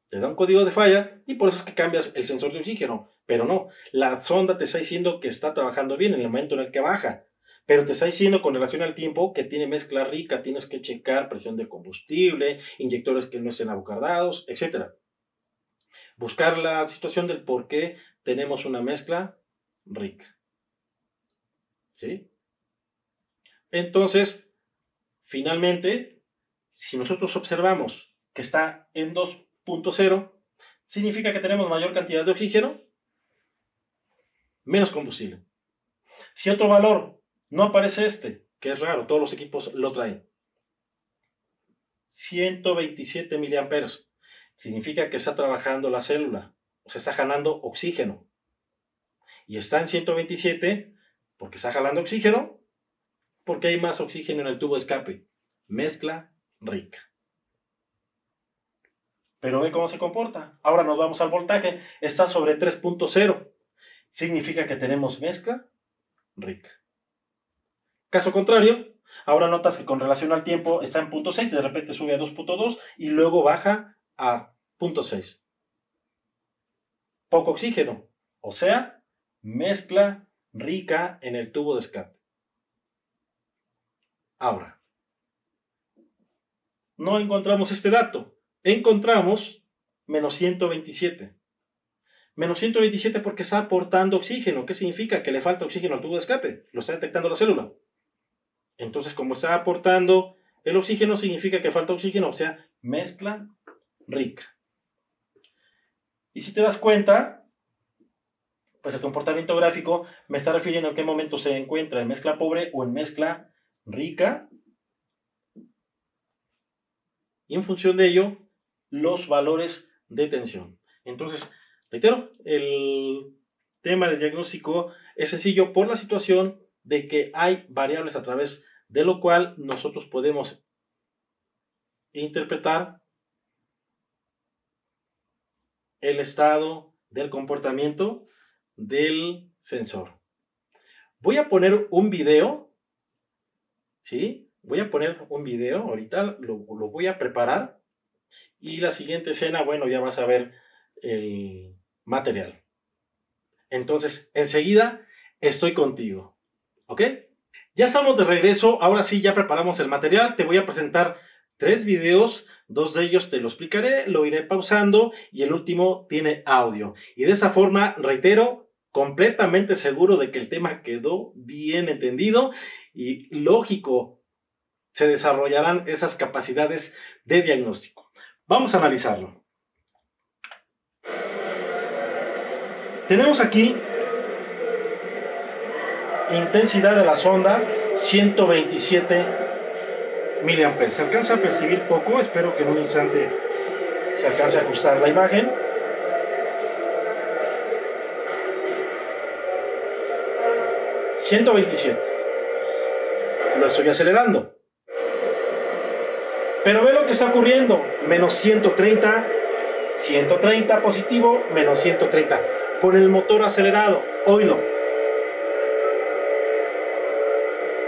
Te da un código de falla y por eso es que cambias el sensor de oxígeno. Pero no, la sonda te está diciendo que está trabajando bien en el momento en el que baja. Pero te está diciendo con relación al tiempo que tiene mezcla rica, tienes que checar presión de combustible, inyectores que no estén abocardados, etc. Buscar la situación del por qué tenemos una mezcla rica. ¿Sí? Entonces, finalmente, si nosotros observamos que está en 2.0, significa que tenemos mayor cantidad de oxígeno, menos combustible. Si otro valor no aparece que es raro, todos los equipos lo traen, 127 miliamperes, significa que está trabajando la célula, o sea, está jalando oxígeno. Y está en 127 porque está jalando oxígeno, porque hay más oxígeno en el tubo de escape. Mezcla rica. Pero ve cómo se comporta. Ahora nos vamos al voltaje. Está sobre 3.0. Significa que tenemos mezcla rica. Caso contrario, ahora notas que con relación al tiempo está en 0.6, de repente sube a 2.2 y luego baja a 0.6. Poco oxígeno, o sea, mezcla rica en el tubo de escape. Ahora, no encontramos este dato. Encontramos menos 127. Menos 127 porque está aportando oxígeno. ¿Qué significa? Que le falta oxígeno al tubo de escape. Lo está detectando la célula. Entonces, como está aportando el oxígeno, significa que falta oxígeno, o sea, mezcla rica. Y si te das cuenta, pues el comportamiento gráfico me está refiriendo a qué momento se encuentra en mezcla pobre o en mezcla rica. Y en función de ello, los valores de tensión. Entonces, reitero, el tema de diagnóstico es sencillo por la situación de que hay variables a través de lo cual nosotros podemos interpretar el estado del comportamiento del sensor. Voy a poner un video, ¿sí? Voy a poner un video, ahorita lo voy a preparar y la siguiente escena, bueno, ya vas a ver el material. Entonces, enseguida estoy contigo, ¿ok? Ya estamos de regreso, ahora sí ya preparamos el material, te voy a presentar 3 videos, 2 de ellos te lo explicaré, lo iré pausando y el último tiene audio. Y de esa forma, reitero, completamente seguro de que el tema quedó bien entendido y lógico, se desarrollarán esas capacidades de diagnóstico. Vamos a analizarlo. Tenemos aquí intensidad de la sonda 127 miliamperes. Se alcanza a percibir poco, espero que en un instante se alcance a ajustar la imagen. ...127... lo estoy acelerando, pero ve lo que está ocurriendo: menos 130, 130 positivo, menos 130 con el motor acelerado. Oílo.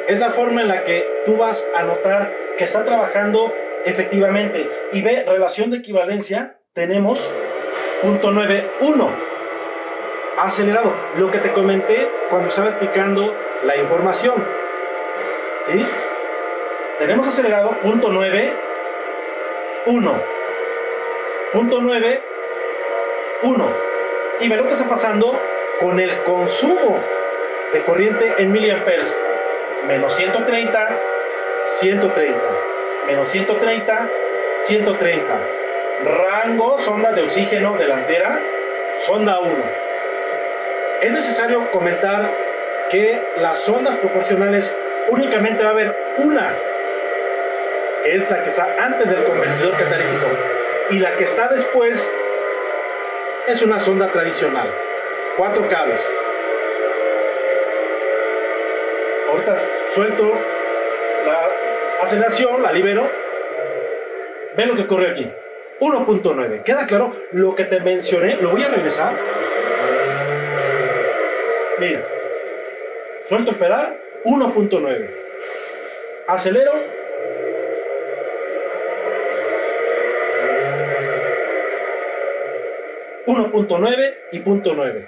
Es la forma en la que tú vas a notar que está trabajando efectivamente. Y ve, relación de equivalencia, tenemos 0.91 acelerado, lo que te comenté cuando estaba explicando la información. ¿Sí? Tenemos acelerado 0.91, 0.91, y ve lo que está pasando con el consumo de corriente en miliamperes. Menos 130, 130, menos 130, 130. Rango, sonda de oxígeno delantera, sonda 1. Es necesario comentar que las sondas proporcionales únicamente va a haber una, que es la que está antes del convertidor catalítico, y la que está después es una sonda tradicional. 4 cables. Ahorita suelto la aceleración, la libero. Ve lo que ocurre aquí. 1.9. ¿Queda claro lo que te mencioné? Lo voy a regresar. Mira. Suelto el pedal. 1.9. Acelero. 1.9 y 0.9.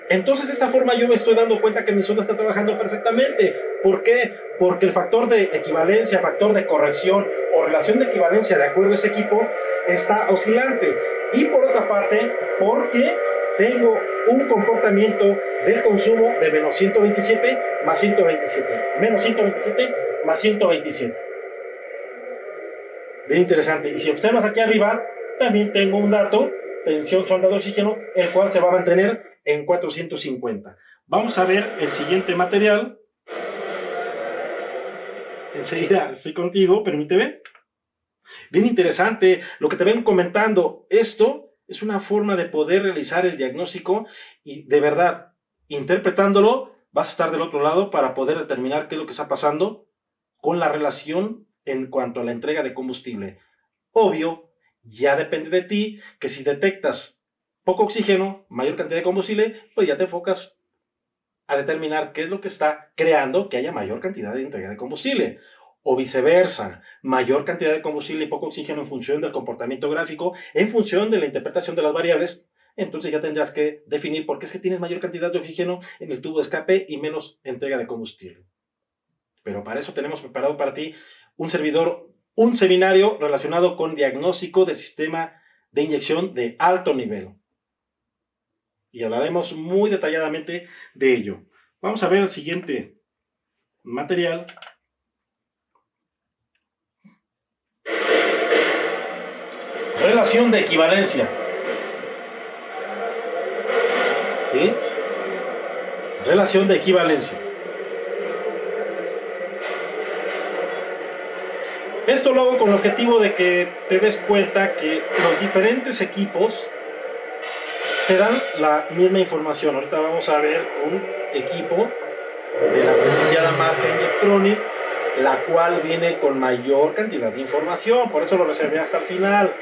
Entonces, de esta forma yo me estoy dando cuenta que mi sonda está trabajando perfectamente. ¿Por qué? Porque el factor de equivalencia, factor de corrección o relación de equivalencia de acuerdo a ese equipo está oscilante. Y por otra parte, porque tengo un comportamiento del consumo de menos 127 más 127. Menos 127 más 127. Bien interesante. Y si observas aquí arriba, también tengo un dato, tensión sonda de oxígeno, el cual se va a mantener en 450. Vamos a ver el siguiente material. Enseguida estoy contigo, permíteme. Bien interesante lo que te ven comentando. Esto es una forma de poder realizar el diagnóstico y de verdad, interpretándolo, vas a estar del otro lado para poder determinar qué es lo que está pasando con la relación en cuanto a la entrega de combustible. Obvio, ya depende de ti que si detectas poco oxígeno, mayor cantidad de combustible, pues ya te enfocas a determinar qué es lo que está creando que haya mayor cantidad de entrega de combustible. O viceversa, mayor cantidad de combustible y poco oxígeno en función del comportamiento gráfico, en función de la interpretación de las variables, entonces ya tendrás que definir por qué es que tienes mayor cantidad de oxígeno en el tubo de escape y menos entrega de combustible. Pero para eso tenemos preparado para ti un seminario relacionado con diagnóstico del sistema de inyección de alto nivel. Y hablaremos muy detalladamente de ello. Vamos a ver el siguiente material. Relación de equivalencia. ¿Sí? Relación de equivalencia. Esto lo hago con el objetivo de que te des cuenta que los diferentes equipos te dan la misma información. Ahorita vamos a ver un equipo de la prestigiada marca Inyectronic, la cual viene con mayor cantidad de información, por eso lo reservé hasta el final.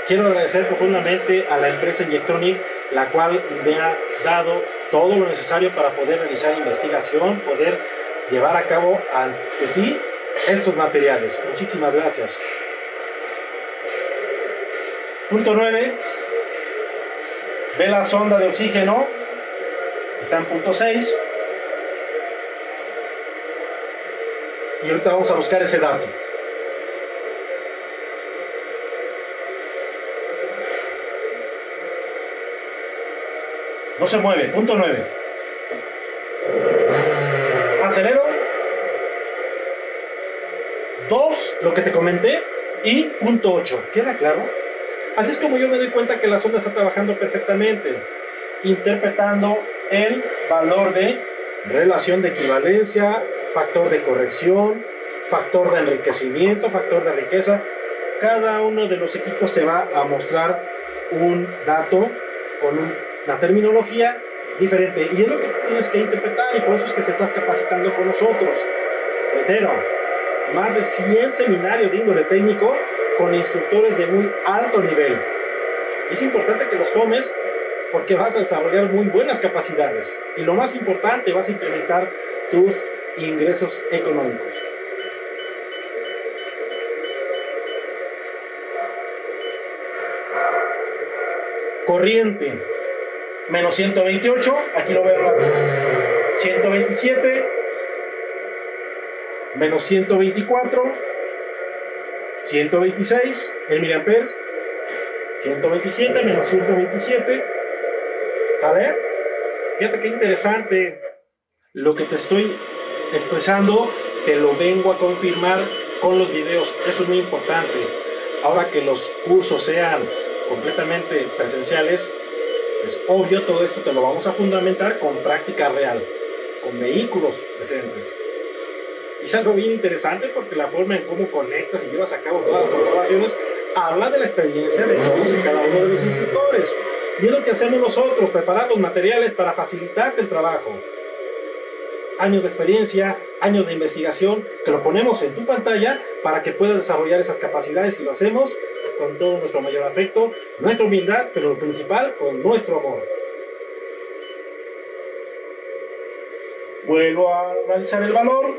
Quiero agradecer profundamente a la empresa Inyectronic, la cual me ha dado todo lo necesario para poder realizar investigación, poder llevar a cabo ante ti estos materiales. Muchísimas gracias. Punto 9. Ve la sonda de oxígeno. Está en punto 6. Y ahorita vamos a buscar ese dato. No se mueve. Punto 9. Acelero. 2, lo que te comenté. Y punto 8. ¿Queda claro? Así es como yo me doy cuenta que la sonda está trabajando perfectamente, interpretando el valor de relación de equivalencia, factor de corrección, factor de enriquecimiento, factor de riqueza. Cada uno de los equipos te va a mostrar un dato con una terminología diferente, y es lo que tienes que interpretar, y por eso es que te estás capacitando con nosotros. Reitero, más de 100 seminarios de índole técnico con instructores de muy alto nivel. Es importante que los tomes porque vas a desarrollar muy buenas capacidades, y lo más importante, vas a incrementar tus ingresos económicos. Corriente, menos 128, aquí lo veo, 127, menos 124, 126, en miliamperes, 127, menos 127, ¿sale? Fíjate qué interesante lo que te estoy expresando, te lo vengo a confirmar con los videos. Eso es muy importante. Ahora que los cursos sean completamente presenciales, es obvio, todo esto te lo vamos a fundamentar con práctica real, con vehículos presentes. Y es algo bien interesante porque la forma en cómo conectas y llevas a cabo todas las comprobaciones habla de la experiencia de todos y cada uno de los instructores. Y es lo que hacemos nosotros, preparar los materiales para facilitarte el trabajo. Años de experiencia, años de investigación, que lo ponemos en tu pantalla para que puedas desarrollar esas capacidades, y lo hacemos con todo nuestro mayor afecto, nuestra humildad, pero lo principal, con nuestro amor. Vuelvo a analizar el valor,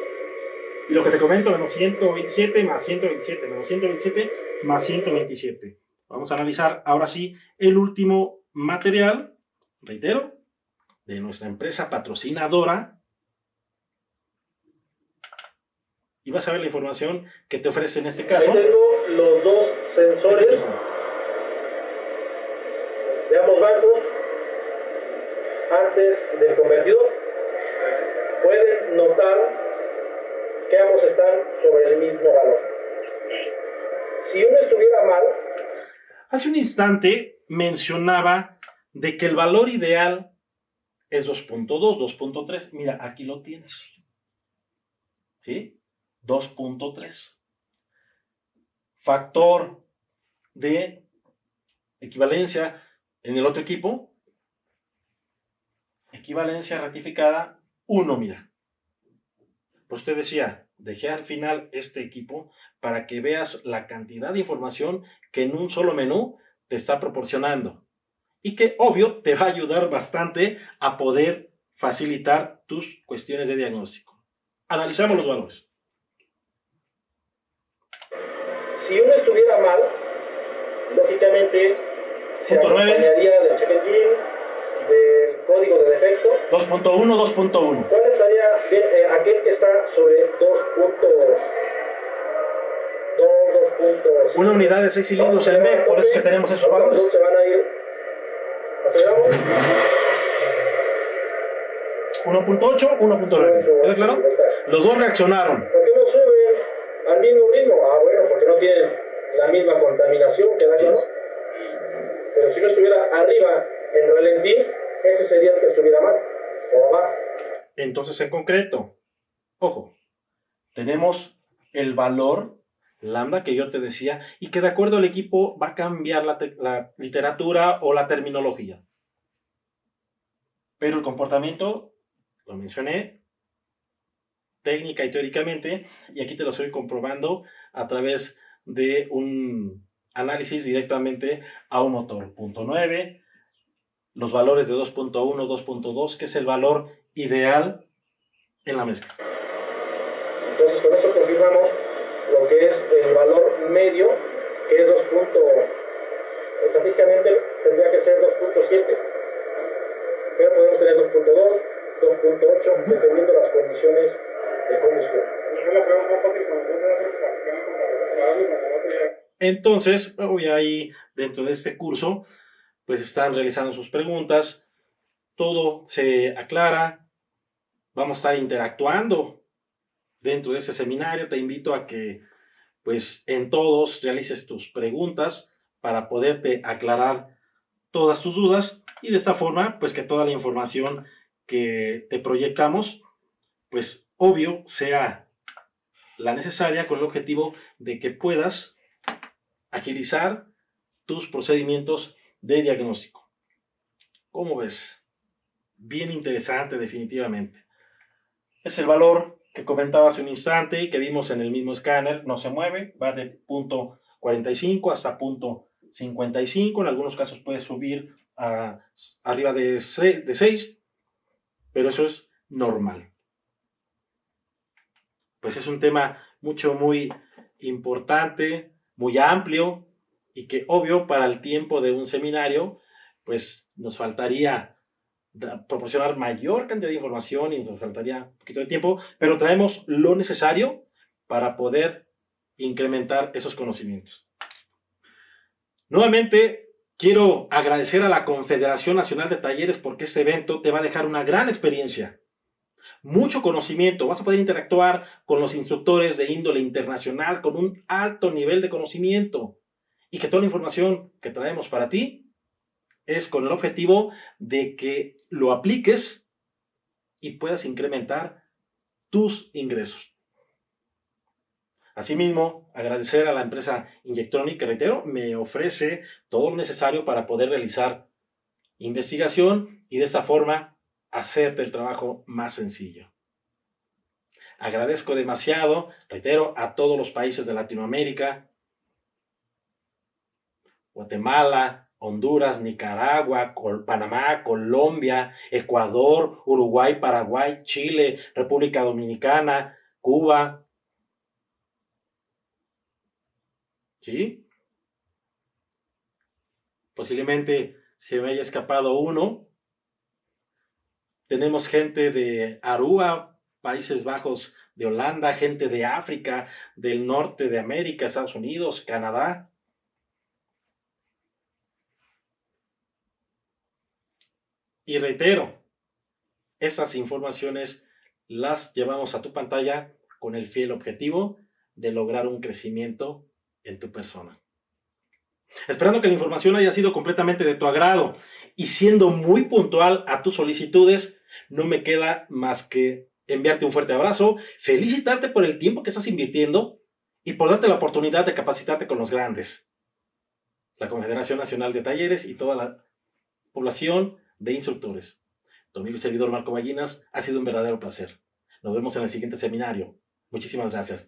y lo que te comento, menos 127 más 127, menos 127 más 127. Vamos a analizar ahora sí el último material, reitero, de nuestra empresa patrocinadora, y vas a ver la información que te ofrece en este caso. Ahí tengo los dos sensores de ambos bancos antes del convertidor. Pueden notar que ambos están sobre el mismo valor. Si uno estuviera mal... Hace un instante mencionaba de que el valor ideal es 2.2, 2.3. Mira, aquí lo tienes. ¿Sí? 2.3. Factor de equivalencia en el otro equipo. Equivalencia ratificada 1, mira. Pues usted decía, dejé al final este equipo para que veas la cantidad de información que en un solo menú te está proporcionando. Y que, obvio, te va a ayudar bastante a poder facilitar tus cuestiones de diagnóstico. Analizamos los valores. Si uno estuviera mal, lógicamente se acompañaría del check-in, del código de defecto. 2.1, 2.1. ¿Cuál estaría bien, aquel que está sobre 2.2? Una unidad de 6 cilindros en B, por eso es que tenemos esos valores. Se van a ir. Aceleramos. 1.8, 1.9. ¿Queda claro? Los dos reaccionaron. ¿Por qué no suben al mismo ritmo? Ah, bueno, porque no tienen la misma contaminación, ¿queda claro? Pero si no estuviera arriba en ralentí, ese sería el que estuviera mal, o abajo. Entonces, en concreto, ojo, tenemos el valor lambda que yo te decía, y que de acuerdo al equipo va a cambiar la literatura o la terminología. Pero el comportamiento, lo mencioné, técnica y teóricamente, y aquí te lo estoy comprobando a través de un análisis directamente a un motor. Punto 9, los valores de 2.1, 2.2, que es el valor ideal en la mezcla. Entonces con esto confirmamos lo que es el valor medio, que es 2. Estadísticamente tendría que ser 2.7, pero podemos tener 2.2, 2.8, dependiendo de las condiciones de combustión. Entonces, hoy ahí dentro de este curso, pues están realizando sus preguntas, todo se aclara, vamos a estar interactuando dentro de ese seminario. Te invito a que, pues, en todos realices tus preguntas para poderte aclarar todas tus dudas y de esta forma, pues que toda la información que te proyectamos, pues obvio, sea la necesaria con el objetivo de que puedas agilizar tus procedimientos de diagnóstico. ¿Cómo ves? Bien interesante, definitivamente. Es el valor que comentaba hace un instante y que vimos en el mismo escáner. No se mueve, va de punto 45 hasta punto 55. En algunos casos puede subir arriba de 6, pero eso es normal. Pues es un tema muy importante, muy amplio y que obvio para el tiempo de un seminario, pues nos faltaría proporcionar mayor cantidad de información y nos faltaría un poquito de tiempo, pero traemos lo necesario para poder incrementar esos conocimientos. Nuevamente, quiero agradecer a la Confederación Nacional de Talleres porque este evento te va a dejar una gran experiencia. Mucho conocimiento, vas a poder interactuar con los instructores de índole internacional con un alto nivel de conocimiento y que toda la información que traemos para ti es con el objetivo de que lo apliques y puedas incrementar tus ingresos. Asimismo, agradecer a la empresa Inyectronic, que reitero, me ofrece todo lo necesario para poder realizar investigación y de esta forma hacerte el trabajo más sencillo. Agradezco demasiado, reitero, a todos los países de Latinoamérica, Guatemala, Honduras, Nicaragua, Panamá, Colombia, Ecuador, Uruguay, Paraguay, Chile, República Dominicana, Cuba. ¿Sí? Posiblemente se me haya escapado uno. Tenemos gente de Aruba, Países Bajos de Holanda, gente de África, del norte de América, Estados Unidos, Canadá. Y reitero, esas informaciones las llevamos a tu pantalla con el fiel objetivo de lograr un crecimiento en tu persona. Esperando que la información haya sido completamente de tu agrado y siendo muy puntual a tus solicitudes, no me queda más que enviarte un fuerte abrazo, felicitarte por el tiempo que estás invirtiendo y por darte la oportunidad de capacitarte con los grandes. La Confederación Nacional de Talleres y toda la población de instructores. Tu amigo y servidor Marco Ballinas, ha sido un verdadero placer. Nos vemos en el siguiente seminario. Muchísimas gracias.